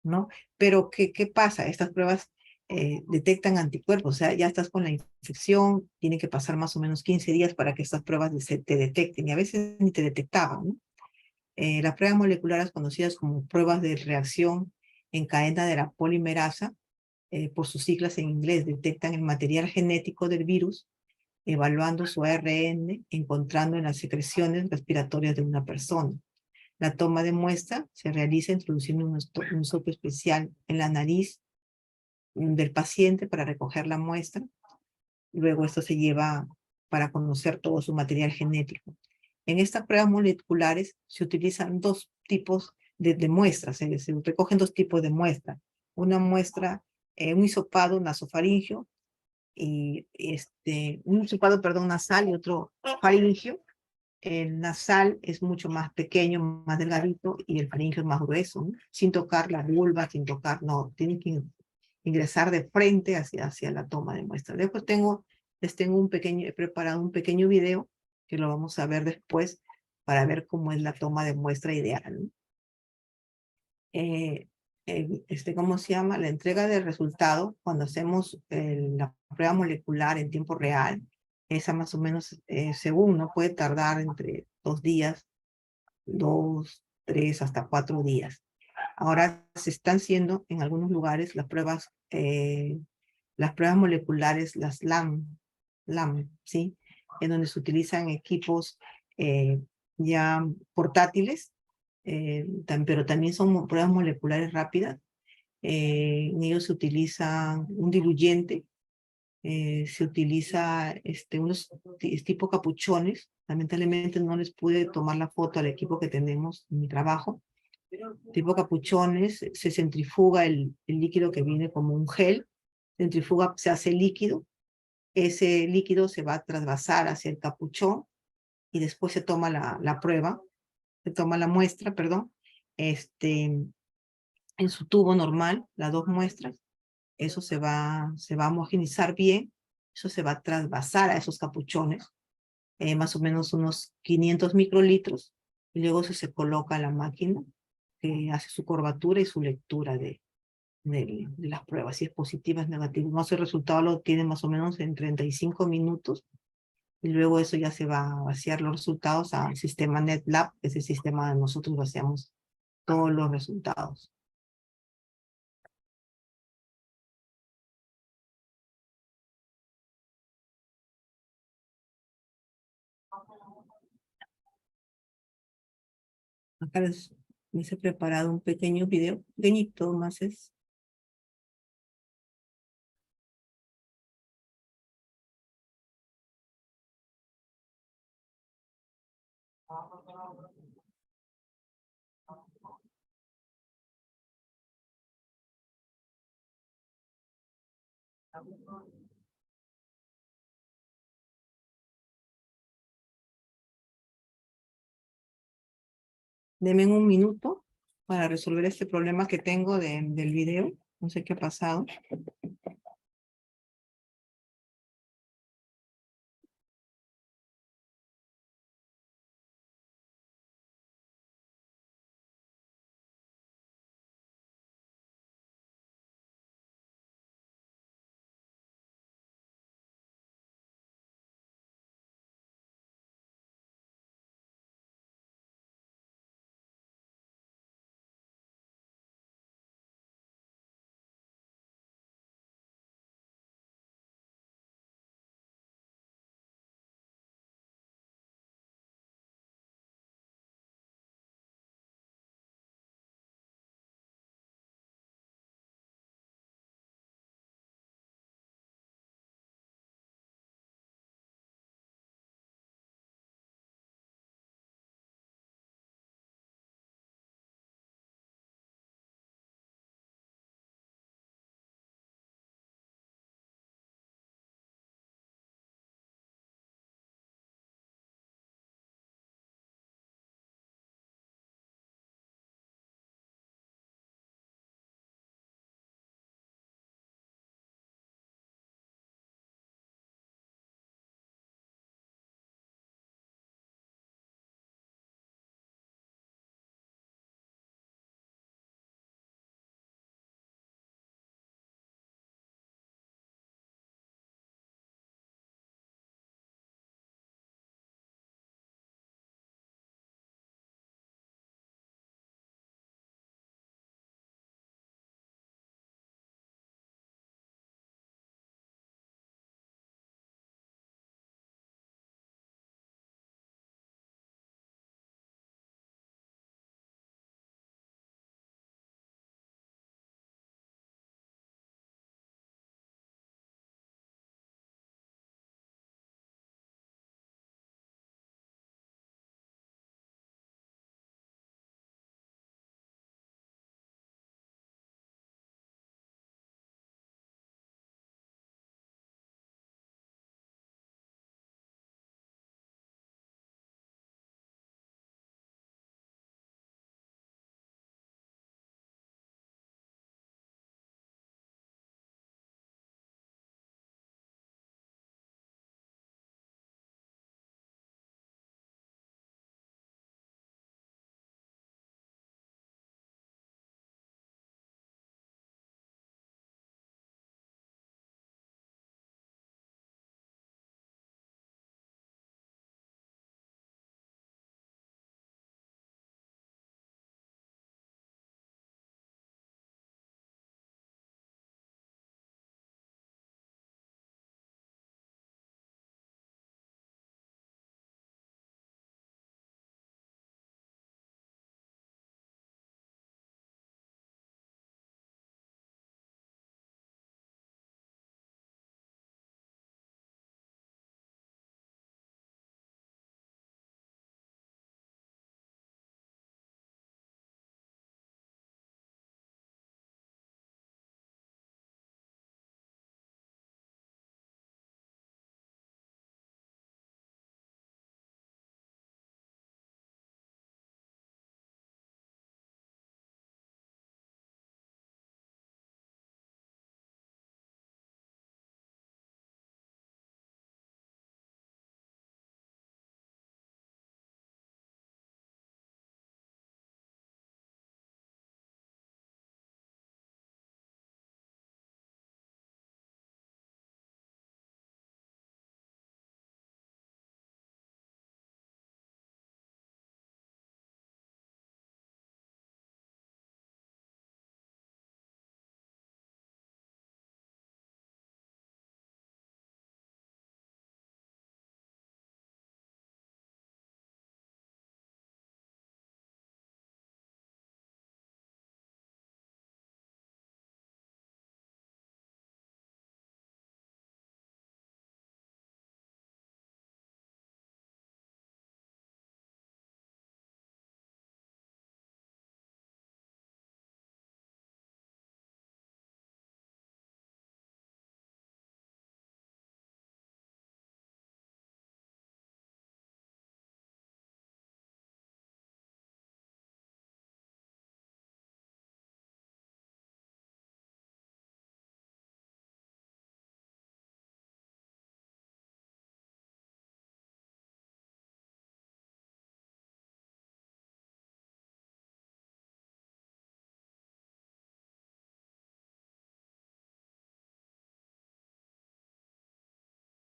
¿no? Pero, ¿qué pasa? Estas pruebas detectan anticuerpos, o sea, ya estás con la infección, tiene que pasar más o menos 15 días para que estas pruebas te detecten, y a veces ni te detectaban, ¿no? Las pruebas moleculares conocidas como pruebas de reacción en cadena de la polimerasa, por sus siglas en inglés, detectan el material genético del virus, evaluando su ARN, encontrando en las secreciones respiratorias de una persona. La toma de muestra se realiza introduciendo un soplo especial en la nariz del paciente para recoger la muestra. Luego esto se lleva para conocer todo su material genético. En estas pruebas moleculares se utilizan dos tipos de muestras, se recogen dos tipos de muestras. Una muestra, un hisopado nasofaringio, un hisopado, perdón, nasal y otro faringio. El nasal es mucho más pequeño, más delgadito, y el faringio es más grueso, ¿no? Sin tocar la vulva, sin tocar, no, tienen que ingresar de frente hacia la toma de muestra. Después he preparado un pequeño video que lo vamos a ver después para ver cómo es la toma de muestra ideal, ¿no? ¿Cómo se llama? La entrega del resultado, cuando hacemos la prueba molecular en tiempo real, esa más o menos, según, ¿no? Puede tardar entre 2 días, 2, 3, hasta 4 días. Ahora se están haciendo en algunos lugares las pruebas moleculares, las LAM, ¿sí? En donde se utilizan equipos ya portátiles, pero también son pruebas moleculares rápidas. En ellos se utiliza un diluyente, se utiliza unos tipo capuchones. Lamentablemente no les pude tomar la foto al equipo que tenemos en mi trabajo. Tipo capuchones, se centrifuga el líquido que viene como un gel, centrifuga se hace líquido, ese líquido se va a trasvasar hacia el capuchón y después se toma la prueba, se toma la muestra, perdón, en su tubo normal, las dos muestras, eso se va a homogenizar bien, eso se va a trasvasar a esos capuchones, más o menos unos 500 microlitros, y luego eso se coloca a la máquina que hace su curvatura y su lectura de las pruebas, si es positiva, es negativa. Más el resultado lo tiene más o menos en 35 minutos, y luego eso ya se va a vaciar los resultados al sistema NetLab, que es el sistema donde nosotros vaciamos todos los resultados. Acá les he preparado un pequeño video, pequeñito más es. Denme un minuto para resolver este problema que tengo del video. No sé qué ha pasado.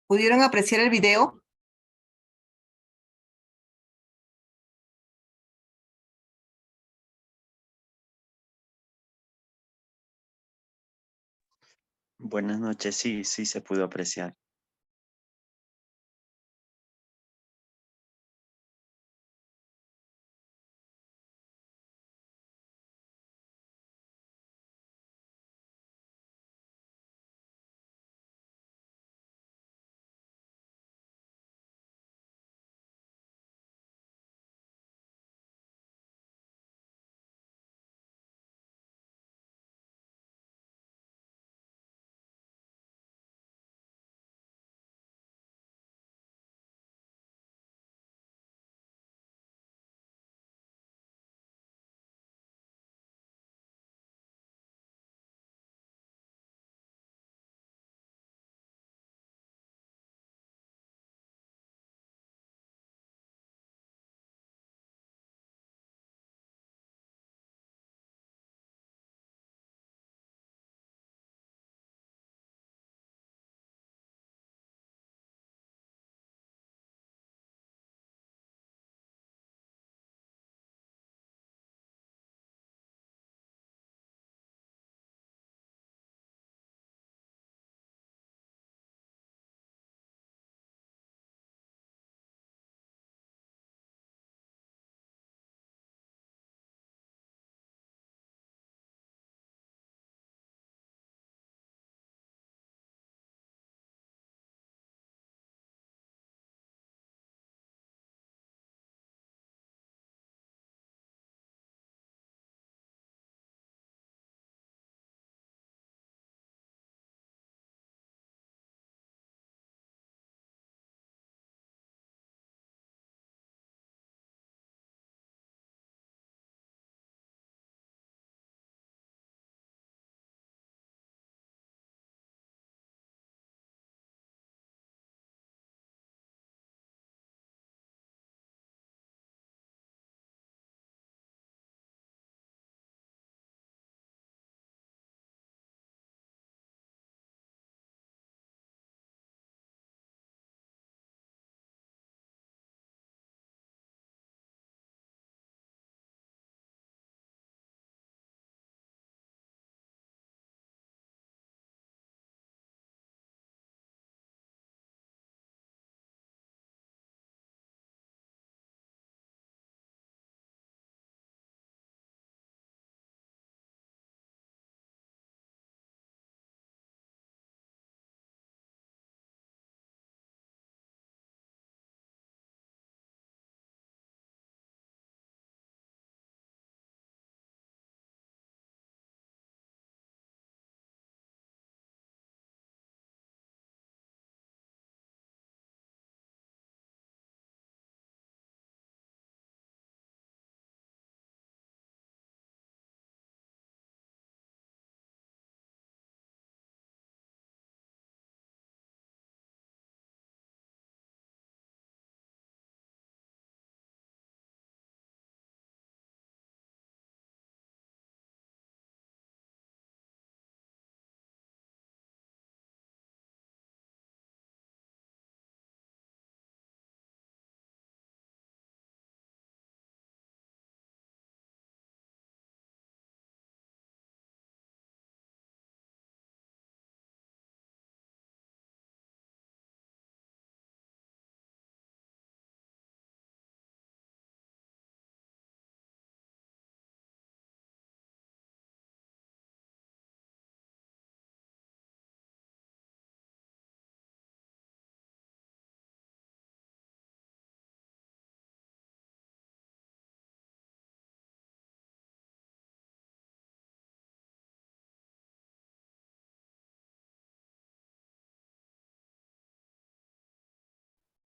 ¿Pudieron apreciar el video? Buenas noches, sí, sí se pudo apreciar.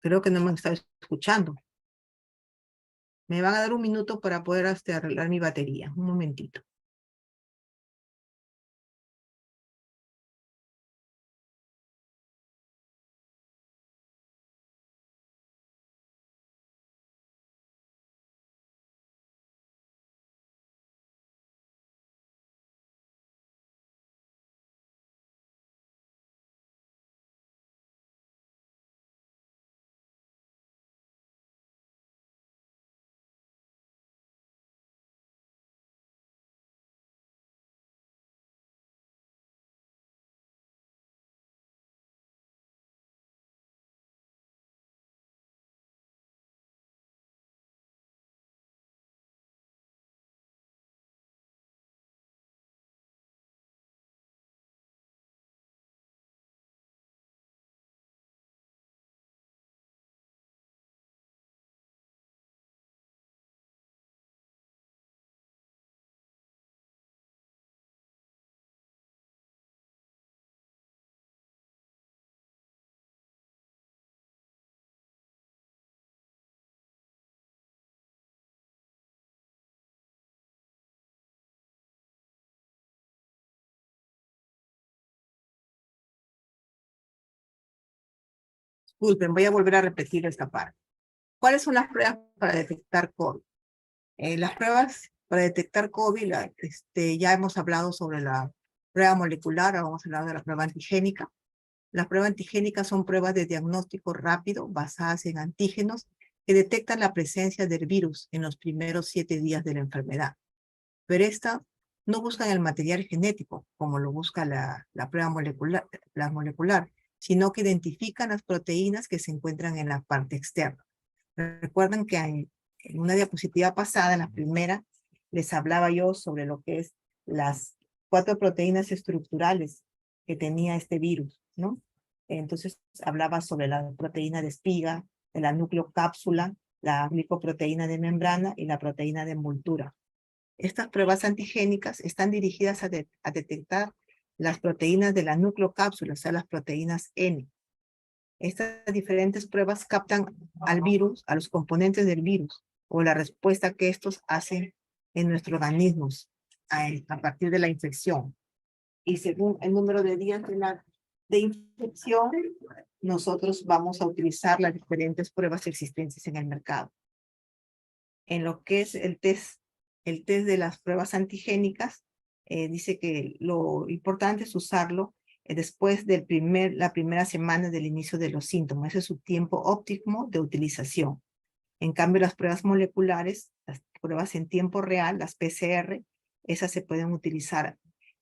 Creo que no me está escuchando. Me van a dar un minuto para poder arreglar mi batería. Un momentito. disculpen, voy a volver a repetir esta parte. ¿Cuáles son las pruebas para detectar COVID? Las pruebas para detectar COVID, ya hemos hablado sobre la prueba molecular, ahora vamos a hablar de la prueba antigénica. Las pruebas antigénicas son pruebas de diagnóstico rápido basadas en antígenos que detectan la presencia del virus en los primeros 7 días de la enfermedad. Pero estas no buscan el material genético, como lo busca la prueba molecular, sino que identifican las proteínas que se encuentran en la parte externa. Recuerdan que en una diapositiva pasada, en la primera, les hablaba yo sobre lo que es las 4 proteínas estructurales que tenía este virus, ¿no? Entonces, hablaba sobre la proteína de espiga, de la nucleocápsula, la glicoproteína de membrana y la proteína de envoltura. Estas pruebas antigénicas están dirigidas a detectar las proteínas de la nucleocápsula, o sea, las proteínas N. Estas diferentes pruebas captan al virus, a los componentes del virus, o la respuesta que estos hacen en nuestros organismos a partir de la infección. Y según el número de días de infección, nosotros vamos a utilizar las diferentes pruebas existentes en el mercado. En lo que es el test de las pruebas antigénicas, dice que lo importante es usarlo después de la primera semana del inicio de los síntomas. Ese es su tiempo óptimo de utilización. En cambio, las pruebas moleculares, las pruebas en tiempo real, las PCR, esas se pueden utilizar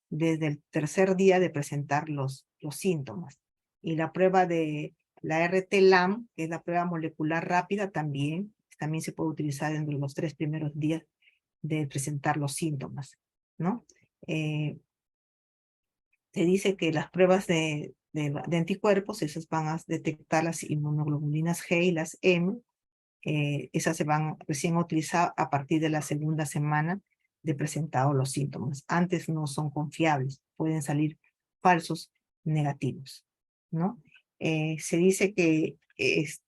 desde el tercer día de presentar los síntomas. Y la prueba de la RT-LAM, que es la prueba molecular rápida, también se puede utilizar dentro de los 3 primeros días de presentar los síntomas, ¿no? Se dice que las pruebas de anticuerpos, esas van a detectar las inmunoglobulinas G y las M, esas se van recién a utilizar a partir de la segunda semana de presentados los síntomas. Antes no son confiables, pueden salir falsos negativos, ¿no? Se dice que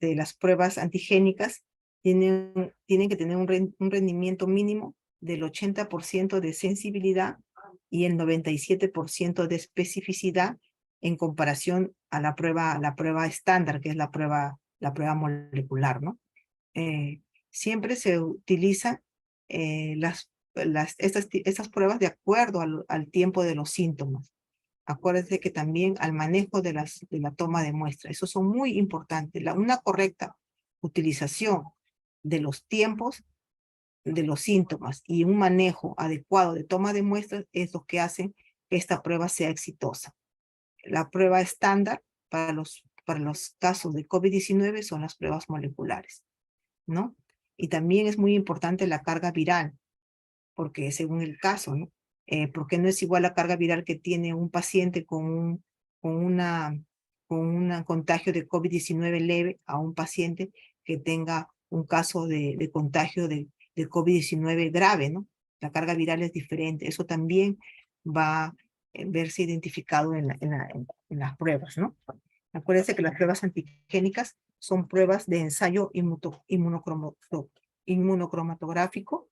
las pruebas antigénicas tienen que tener un rendimiento mínimo del 80% de sensibilidad y el 97% de especificidad en comparación a la prueba estándar, que es la prueba molecular, ¿no? Siempre se utiliza estas pruebas de acuerdo al tiempo de los síntomas. Acuérdense que también al manejo de la toma de muestra. Eso son muy importantes. Una correcta utilización de los tiempos de los síntomas y un manejo adecuado de toma de muestras es lo que hace que esta prueba sea exitosa. La prueba estándar para los casos de COVID-19 son las pruebas moleculares, ¿no? Y también es muy importante la carga viral, porque según el caso, ¿no? Porque no es igual la carga viral que tiene un paciente con un contagio de COVID-19 leve a un paciente que tenga un caso de contagio de COVID-19 grave, ¿no? La carga viral es diferente. Eso también va a verse identificado en las pruebas, ¿no? Acuérdense que las pruebas antigénicas son pruebas de ensayo inmunocromatográfico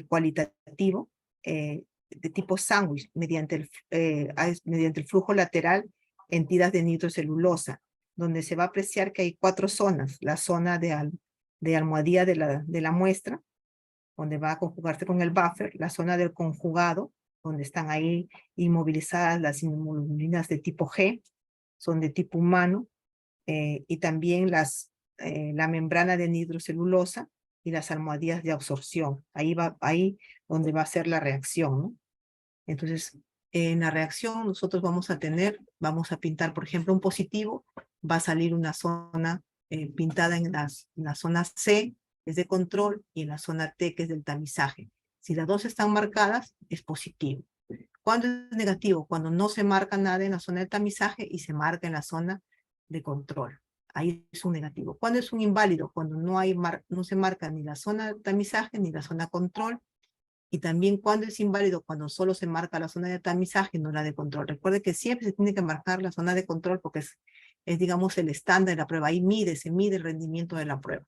cualitativo de tipo sándwich mediante el flujo lateral en tiras de nitrocelulosa, donde se va a apreciar que hay 4 zonas. La zona de almohadilla de la muestra, donde va a conjugarse con el buffer, la zona del conjugado, donde están ahí inmovilizadas las inmunoglobulinas de tipo G, son de tipo humano, y también la membrana de nitrocelulosa y las almohadillas de absorción. Ahí donde va a ser la reacción, ¿no? Entonces, en la reacción nosotros vamos a pintar, por ejemplo, un positivo, va a salir una zona pintada en la zona C, que es de control, y en la zona T, que es del tamizaje. Si las dos están marcadas, es positivo. ¿Cuándo es negativo? Cuando no se marca nada en la zona de tamizaje y se marca en la zona de control. Ahí es un negativo. ¿Cuándo es un inválido? Cuando no se marca ni la zona de tamizaje ni la zona control. Y también cuando es inválido, cuando solo se marca la zona de tamizaje, no la de control. Recuerde que siempre se tiene que marcar la zona de control porque es digamos, el estándar de la prueba. Ahí se mide el rendimiento de la prueba.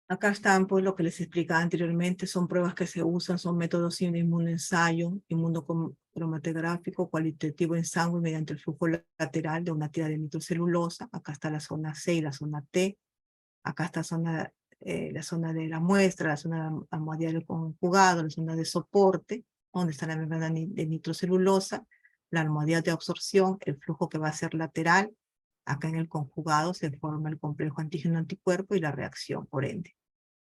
Acá están, pues, lo que les explicaba anteriormente, son pruebas que se usan, son métodos de inmunoensayo, inmunocromatográfico, cualitativo en sangre mediante el flujo lateral de una tira de nitrocelulosa. Acá está la zona C y la zona T. Acá está la zona de la muestra, la zona almohadial conjugado, la zona de soporte, donde está la membrana de nitrocelulosa, la almohadilla de absorción, el flujo que va a ser lateral. Acá en el conjugado se forma el complejo antígeno-anticuerpo y la reacción, por ende.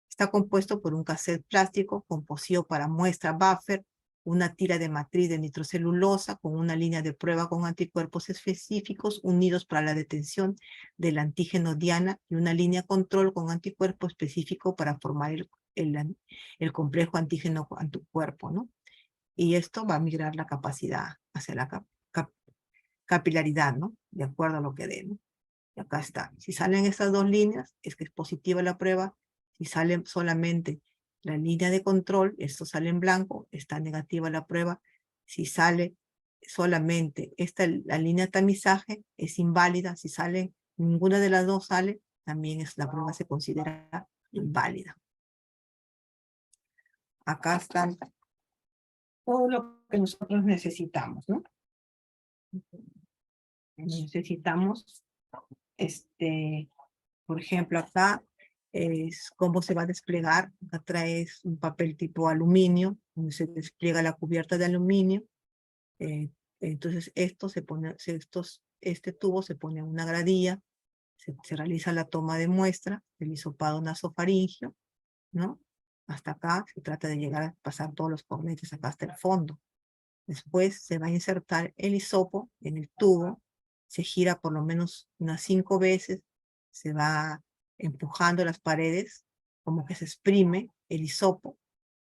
Está compuesto por un cassette plástico composido para muestra buffer, una tira de matriz de nitrocelulosa con una línea de prueba con anticuerpos específicos unidos para la detención del antígeno diana y una línea control con anticuerpo específico para formar el complejo antígeno-anticuerpo, ¿no? Y esto va a migrar la capacidad hacia la capilaridad, ¿no? De acuerdo a lo que dé, ¿no? Y acá está. Si salen estas dos líneas, es que es positiva la prueba. Si sale solamente la línea de control, esto sale en blanco, está negativa la prueba. Si sale solamente la línea de tamizaje, es inválida. Si sale ninguna de las dos sale, también la prueba se considera inválida. Acá están todo lo que nosotros necesitamos, ¿no? Necesitamos, por ejemplo, acá es cómo se va a desplegar. Acá traes un papel tipo aluminio, donde se despliega la cubierta de aluminio. Entonces este tubo se pone en una gradilla, se realiza la toma de muestra del hisopado nasofaringeo, ¿no? Hasta acá se trata de llegar a pasar todos los cornetes acá hasta el fondo. Después se va a insertar el hisopo en el tubo, se gira por lo menos unas 5 veces, se va empujando las paredes, como que se exprime el hisopo,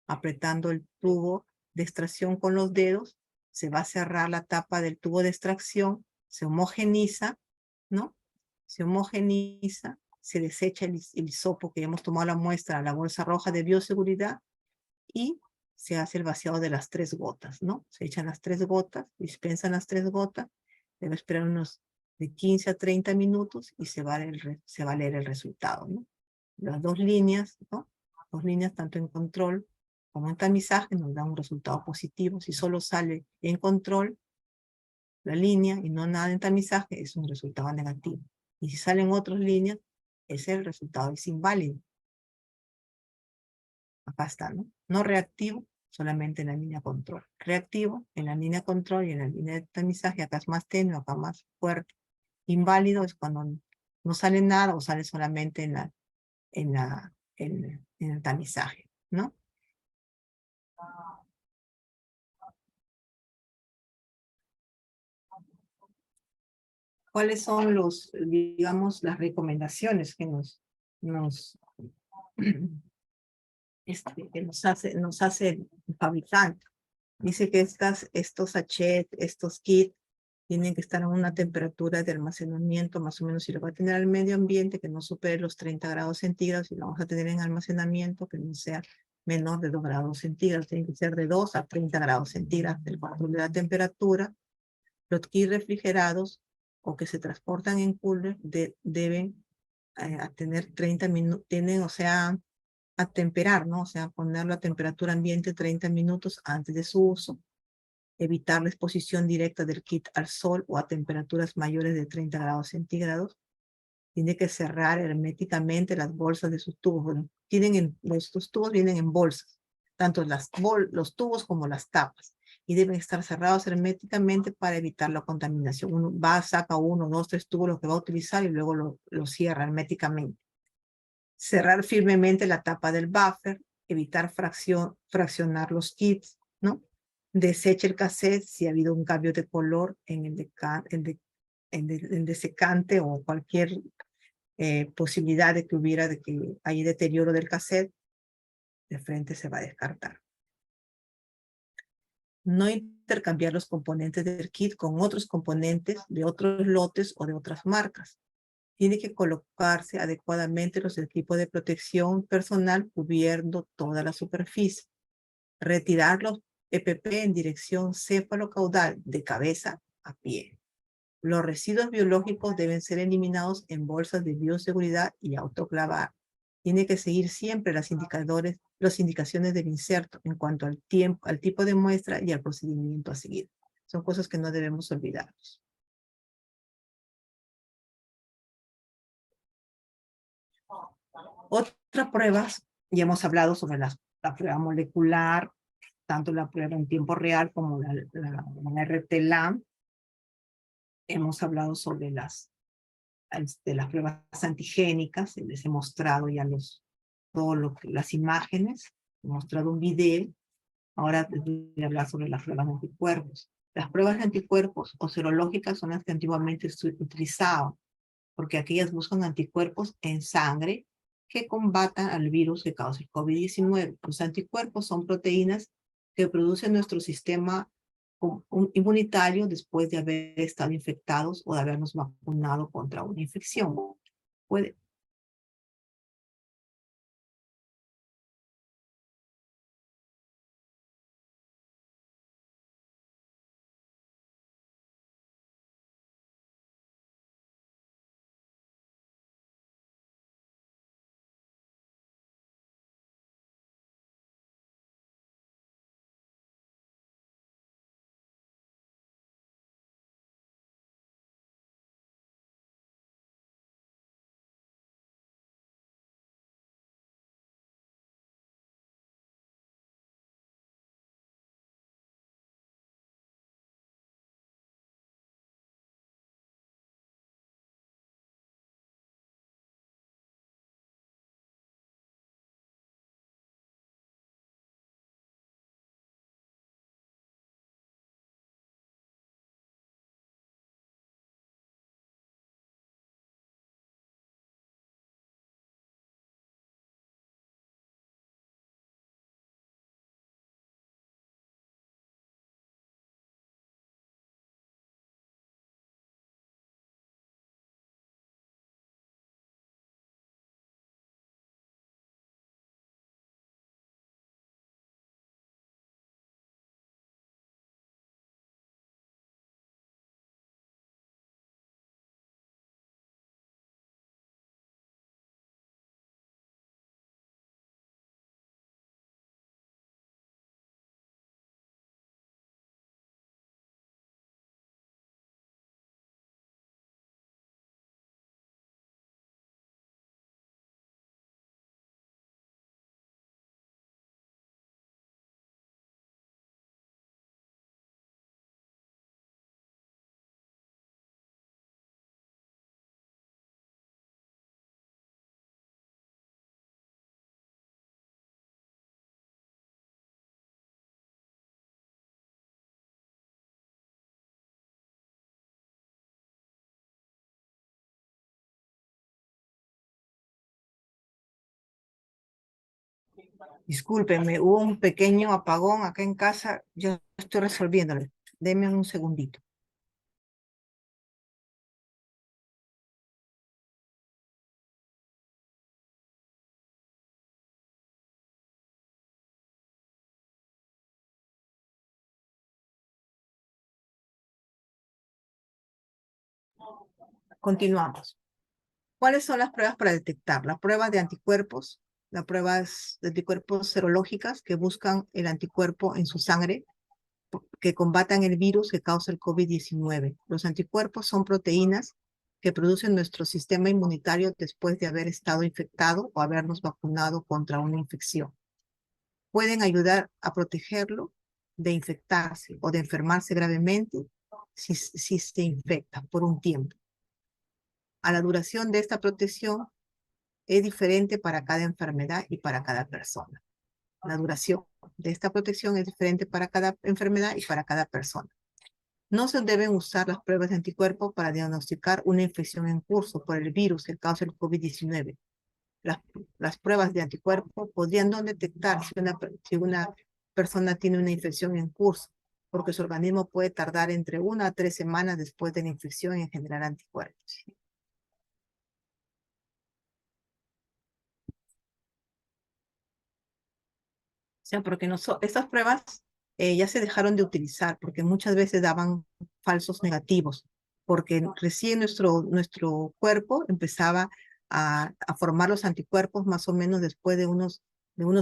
apretando el tubo de extracción con los dedos, se va a cerrar la tapa del tubo de extracción, se homogeniza, ¿no? Se homogeniza, se desecha el hisopo que ya hemos tomado la muestra a la bolsa roja de bioseguridad y se hace el vaciado de las 3 gotas, ¿no? Se echan las 3 gotas, dispensan las 3 gotas, debe esperar unos de 15 a 30 minutos y se va a leer el resultado, ¿no? Las dos líneas, ¿no? Dos líneas tanto en control como en tamizaje nos dan un resultado positivo. Si solo sale en control la línea y no nada en tamizaje, es un resultado negativo. Y si salen otras líneas, ese resultado es inválido. Acá está, ¿no? No reactivo, solamente en la línea control. Reactivo, en la línea control y en la línea de tamizaje, acá es más tenue, acá más fuerte. Inválido es cuando no sale nada o sale solamente en el tamizaje, ¿no? ¿Cuáles son digamos, las recomendaciones que que nos hace el fabricante? Dice que estos sachets, estos kits, tienen que estar a una temperatura de almacenamiento, más o menos, si lo va a tener al medio ambiente, que no supere los 30 grados centígrados, y lo vamos a tener en almacenamiento, que no sea menor de 2 grados centígrados, tiene que ser de 2 a 30 grados centígrados, del control de la temperatura. Los kits refrigerados o que se transportan en cooler deben a tener 30 minutos, o sea, a temperar, ¿no? O sea, ponerlo a temperatura ambiente 30 minutos antes de su uso. Evitar la exposición directa del kit al sol o a temperaturas mayores de 30 grados centígrados. Tiene que cerrar herméticamente las bolsas de sus tubos. Bueno, estos tubos vienen en bolsas, tanto los tubos como las tapas, y deben estar cerrados herméticamente para evitar la contaminación. Uno saca 1, 2, 3 tubos lo que va a utilizar y luego lo cierra herméticamente. Cerrar firmemente la tapa del buffer, evitar fraccionar los kits, ¿no? Deseche el cassette si ha habido un cambio de color en el desecante o cualquier posibilidad de que haya deterioro del cassette, de frente se va a descartar. No intercambiar los componentes del kit con otros componentes de otros lotes o de otras marcas. Tiene que colocarse adecuadamente los equipos de protección personal cubriendo toda la superficie. Retirar los EPP en dirección céfalo-caudal de cabeza a pie. Los residuos biológicos deben ser eliminados en bolsas de bioseguridad y autoclavar. Tiene que seguir siempre las indicaciones del inserto en cuanto al tiempo, al tipo de muestra y al procedimiento a seguir. Son cosas que no debemos olvidarnos. Otras pruebas, ya hemos hablado sobre la prueba molecular, tanto la prueba en tiempo real como la RT-LAMP. Hemos hablado sobre las pruebas antigénicas, les he mostrado ya las imágenes, he mostrado un video. Ahora voy a hablar sobre las pruebas de anticuerpos. Las pruebas de anticuerpos o serológicas son las que antiguamente se utilizaban, porque aquellas buscan anticuerpos en sangre que combatan al virus que causa el COVID-19. Los anticuerpos son proteínas que produce nuestro sistema inmunitario después de haber estado infectados o de habernos vacunado contra una infección. Puede, discúlpenme, hubo un pequeño apagón acá en casa. Yo estoy resolviéndolo. Denme un segundito. Continuamos. ¿Cuáles son las pruebas para detectar? Las pruebas de anticuerpos, las pruebas de anticuerpos serológicas que buscan el anticuerpo en su sangre que combatan el virus que causa el COVID-19. Los anticuerpos son proteínas que producen nuestro sistema inmunitario después de haber estado infectado o habernos vacunado contra una infección. Pueden ayudar a protegerlo de infectarse o de enfermarse gravemente si se infecta por un tiempo. A la duración de esta protección es diferente para cada enfermedad y para cada persona. La duración de esta protección es diferente para cada enfermedad y para cada persona. No se deben usar las pruebas de anticuerpos para diagnosticar una infección en curso por el virus que causa el COVID-19. Las pruebas de anticuerpos podrían no detectar si una persona tiene una infección en curso, porque su organismo puede tardar entre 1 a 3 semanas después de la infección en generar anticuerpos. O sea, porque estas pruebas ya se dejaron de utilizar porque muchas veces daban falsos negativos, porque recién nuestro cuerpo empezaba a formar los anticuerpos más o menos después de unos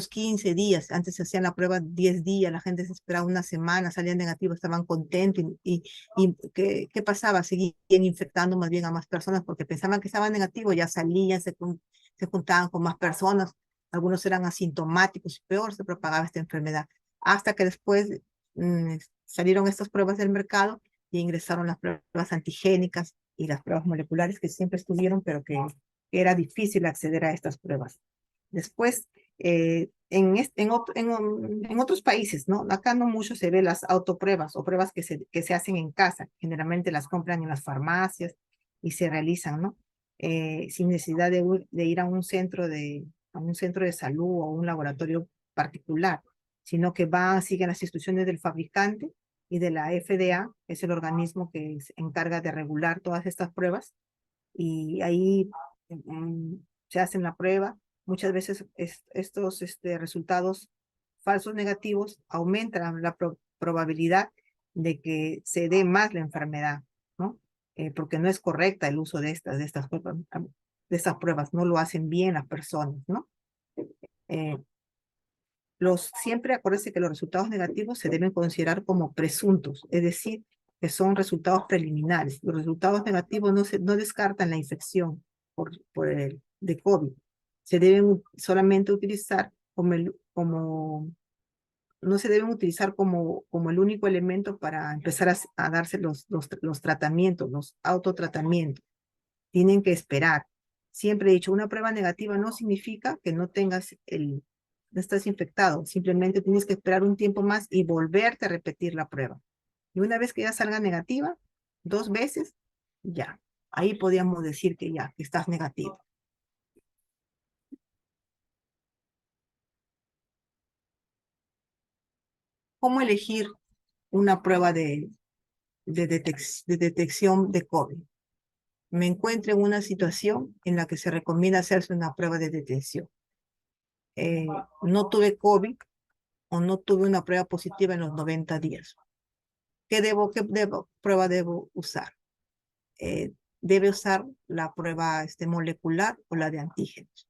15 días. Antes se hacían la prueba 10 días, la gente se esperaba una semana, salían negativos, estaban contentos y ¿qué pasaba? Seguían infectando más bien a más personas porque pensaban que estaban negativos, ya salían, se juntaban con más personas, algunos eran asintomáticos y peor se propagaba esta enfermedad. Hasta que después salieron estas pruebas del mercado y ingresaron las pruebas antigénicas y las pruebas moleculares que siempre estuvieron, pero que era difícil acceder a estas pruebas. Después, en otros países, ¿no? Acá no mucho se ve las autopruebas o pruebas que se hacen en casa. Generalmente las compran en las farmacias y se realizan, ¿no? Sin necesidad de ir a un centro de salud o un laboratorio particular, sino que siguen las instrucciones del fabricante y de la FDA, que es el organismo que se encarga de regular todas estas pruebas, y ahí se hacen la prueba. Muchas veces estos resultados falsos negativos aumentan la probabilidad de que se dé más la enfermedad, ¿no? Porque no es correcta el uso de estas pruebas, no lo hacen bien las personas, ¿no? Eh, Siempre acuérdense que los resultados negativos se deben considerar como presuntos, es decir, que son resultados preliminares. Los resultados negativos no descartan la infección de COVID. Se deben solamente utilizar no se deben utilizar como el único elemento para empezar a darse los tratamientos, los autotratamientos. Tienen que esperar. Siempre he dicho, una prueba negativa no significa que no estás infectado. Simplemente tienes que esperar un tiempo más y volverte a repetir la prueba. Y una vez que ya salga negativa, 2 veces, ya. Ahí podríamos decir que ya, que estás negativo. ¿Cómo elegir una prueba de detección de COVID? Me encuentro en una situación en la que se recomienda hacerse una prueba de detección. No tuve COVID o no tuve una prueba positiva en los 90 días. ¿Qué prueba debo usar? Debe usar la prueba molecular o la de antígenos.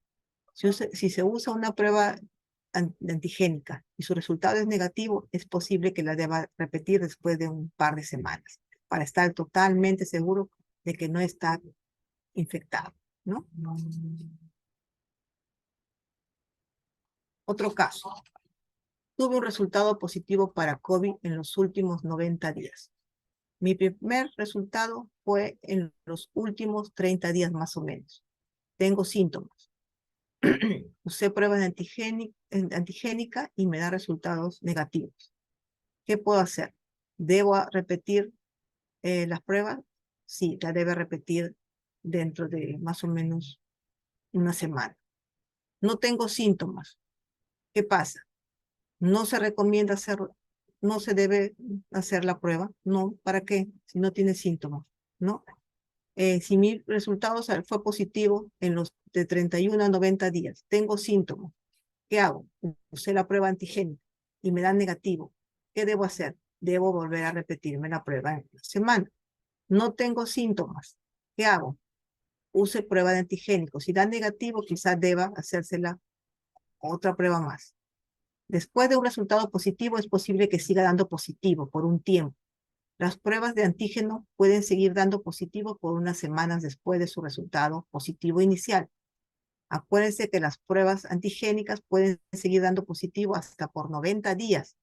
Si se usa una prueba antigénica y su resultado es negativo, es posible que la deba repetir después de un par de semanas para estar totalmente seguro de que no está infectado, ¿no? Otro caso. Tuve un resultado positivo para COVID en los últimos 90 días. Mi primer resultado fue en los últimos 30 días más o menos. Tengo síntomas. Usé pruebas antigénica y me da resultados negativos. ¿Qué puedo hacer? ¿Debo repetir las pruebas? Sí, la debe repetir dentro de más o menos una semana. No tengo síntomas. ¿Qué pasa? No se recomienda no se debe hacer la prueba. No, ¿para qué? Si no tiene síntomas, ¿no? Si mi resultado fue positivo en los de 31 a 90 días, tengo síntomas, ¿qué hago? Usé la prueba antigénica y me da negativo. ¿Qué debo hacer? Debo volver a repetirme la prueba en la semana. No tengo síntomas. ¿Qué hago? Use prueba de antigénico. Si da negativo, quizás deba hacérsela otra prueba más. Después de un resultado positivo, es posible que siga dando positivo por un tiempo. Las pruebas de antígeno pueden seguir dando positivo por unas semanas después de su resultado positivo inicial. Acuérdense que las pruebas antigénicas pueden seguir dando positivo hasta por 90 días,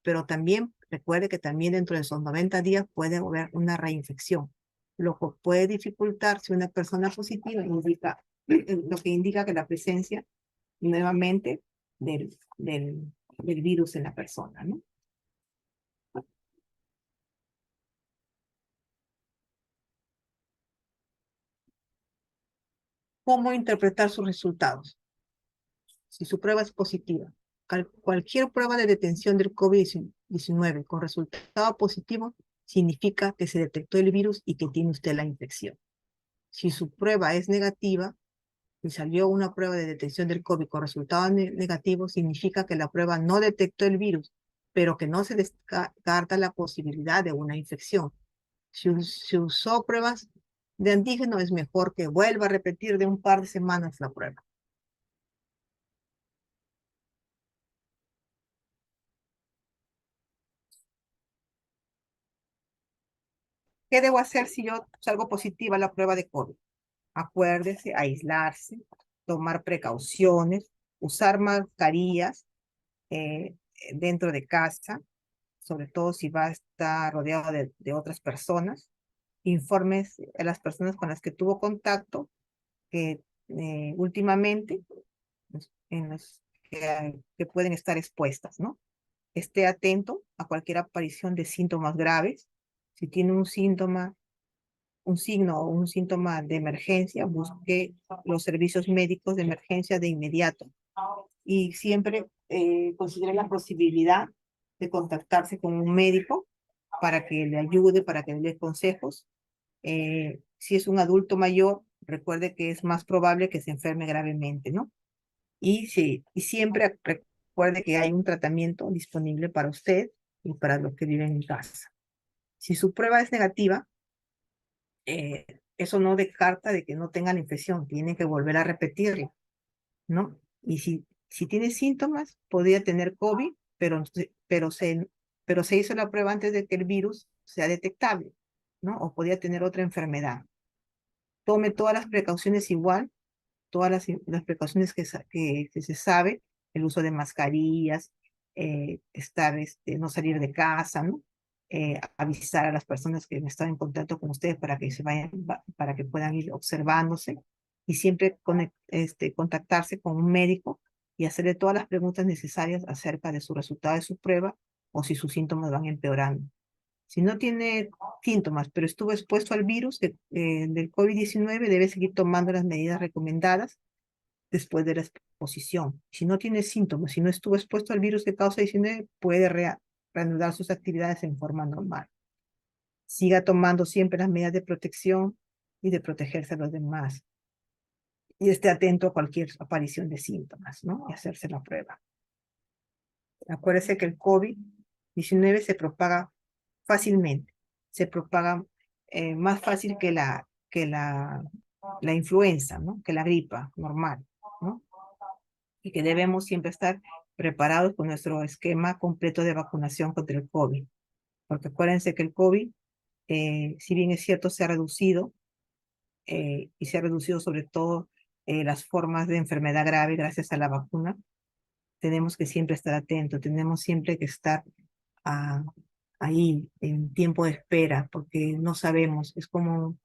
pero también recuerde que también dentro de esos 90 días puede haber una reinfección, lo que puede dificultar si una persona positiva lo que indica que la presencia nuevamente del virus en la persona, ¿no? ¿Cómo interpretar sus resultados? Si su prueba es positiva, cualquier prueba de detención del COVID-19 con resultado positivo significa que se detectó el virus y que tiene usted la infección. Si su prueba es negativa y salió una prueba de detección del COVID con resultado negativo, significa que la prueba no detectó el virus, pero que no se descarta la posibilidad de una infección. Si usó pruebas de antígeno, es mejor que vuelva a repetir de un par de semanas la prueba. ¿Qué debo hacer si yo salgo positiva a la prueba de COVID? Acuérdese, aislarse, tomar precauciones, usar mascarillas dentro de casa, sobre todo si va a estar rodeado de otras personas. Informes a las personas con las que tuvo contacto que últimamente en los que pueden estar expuestas, ¿no? Esté atento a cualquier aparición de síntomas graves. Si tiene un síntoma, un signo o un síntoma de emergencia, busque los servicios médicos de emergencia de inmediato. Y siempre considere la posibilidad de contactarse con un médico para que le ayude, para que le dé consejos. Si es un adulto mayor, recuerde que es más probable que se enferme gravemente, ¿no? Y siempre recuerde que hay un tratamiento disponible para usted y para los que viven en casa. Si su prueba es negativa, eso no descarta de que no tenga la infección, tiene que volver a repetirla, ¿no? Y si tiene síntomas, podría tener COVID, pero se hizo la prueba antes de que el virus sea detectable, ¿no? O podría tener otra enfermedad. Tome todas las precauciones igual, todas las precauciones que se sabe, el uso de mascarillas, no salir de casa, ¿no? Avisar a las personas que están en contacto con ustedes para que para que puedan ir observándose y siempre contactarse con un médico y hacerle todas las preguntas necesarias acerca de su resultado de su prueba o si sus síntomas van empeorando. Si no tiene síntomas, pero estuvo expuesto al virus del COVID-19, debe seguir tomando las medidas recomendadas después de la exposición. Si no tiene síntomas, si no estuvo expuesto al virus que causa 19, puede reanudar sus actividades en forma normal. Siga tomando siempre las medidas de protección y de protegerse a los demás. Y esté atento a cualquier aparición de síntomas, ¿no? Y hacerse la prueba. Acuérdese que el COVID-19 se propaga fácilmente. Se propaga más fácil que la influenza, ¿no? Que la gripa normal, ¿no? Y que debemos siempre estar preparados con nuestro esquema completo de vacunación contra el COVID. Porque acuérdense que el COVID, si bien es cierto, se ha reducido, y se ha reducido sobre todo las formas de enfermedad grave gracias a la vacuna, tenemos que siempre estar atentos, tenemos siempre que estar ah, ahí en tiempo de espera, porque no sabemos, es como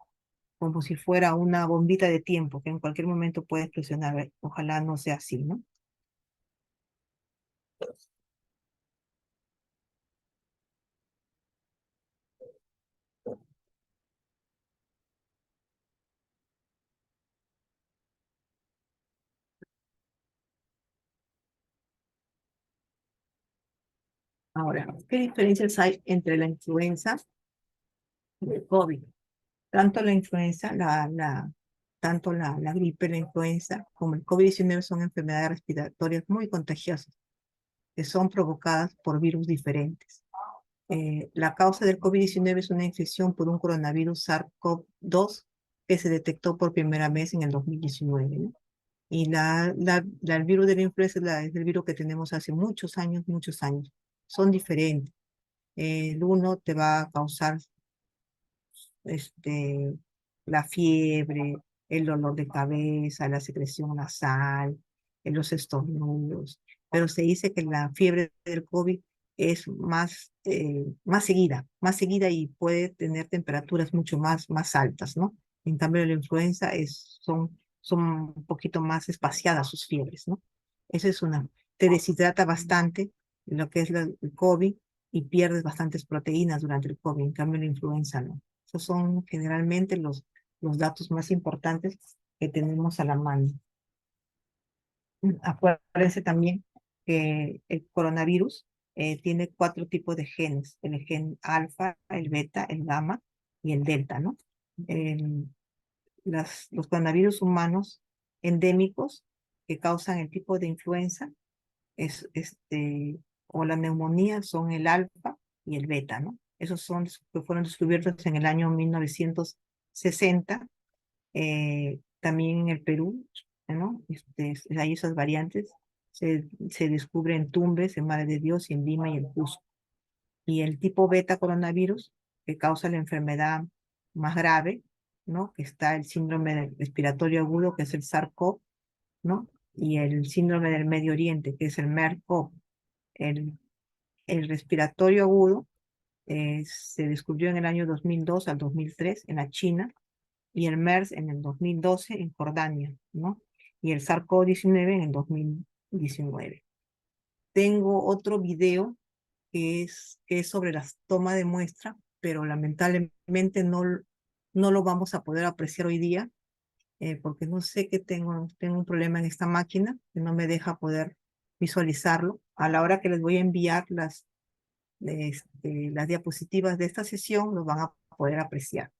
si fuera una bombita de tiempo que en cualquier momento puede explosionar. Ojalá no sea así, ¿no? Ahora, ¿qué diferencias hay entre la influenza y el COVID? Tanto la influenza, tanto la gripe, la influenza, como el COVID-19 son enfermedades respiratorias muy contagiosas, que son provocadas por virus diferentes. La causa del COVID-19 es una infección por un coronavirus SARS-CoV-2 que se detectó por primera vez en el 2019, ¿no? Y el virus de la influenza es el virus que tenemos hace muchos años, muchos años. Son diferentes. El uno te va a causar este, la fiebre, el dolor de cabeza, la secreción nasal, los estornudos. Pero se dice que la fiebre del COVID es más seguida y puede tener temperaturas mucho más altas, ¿no? En cambio, la influenza son un poquito más espaciadas sus fiebres, ¿no? Esa es una. Te deshidrata bastante lo que es el COVID y pierdes bastantes proteínas durante el COVID. En cambio, la influenza no. Esos son generalmente los datos más importantes que tenemos a la mano. Acuérdense también que el coronavirus tiene 4 tipos de genes: el gen alfa, el beta, el gamma y el delta, ¿no? El- los coronavirus humanos endémicos que causan el tipo de influenza o la neumonía son el alfa y el beta, ¿no? Esos son los que fueron descubiertos en el año 60, también en el Perú, ¿no? Hay esas variantes, se descubre en Tumbes, en Madre de Dios, y en Lima y en Cusco. Y el tipo beta coronavirus, que causa la enfermedad más grave, ¿no? Que está el síndrome respiratorio agudo, que es el SARS-CoV, ¿no? Y el síndrome del Medio Oriente, que es el MERS-CoV. El respiratorio agudo se descubrió en el año 2002 al 2003 en la China, y el MERS en el 2012 en Jordania, ¿no? Y el SARS-CoV-19 en el 2019. Tengo otro video que es sobre la toma de muestra, pero lamentablemente no lo vamos a poder apreciar hoy día, porque no sé qué tengo un problema en esta máquina que no me deja poder visualizarlo. A la hora que les voy a enviar las diapositivas de esta sesión, los van a poder apreciar.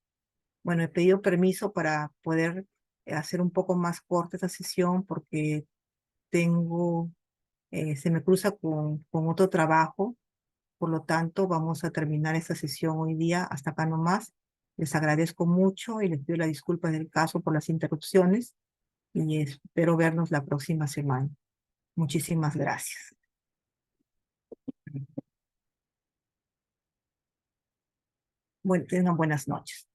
Bueno, he pedido permiso para poder hacer un poco más corta esta sesión porque se me cruza con otro trabajo. Por lo tanto, vamos a terminar esta sesión hoy día hasta acá nomás. Les agradezco mucho y les pido las disculpas del caso por las interrupciones y espero vernos la próxima semana. Muchísimas gracias. Bueno, tengan buenas noches.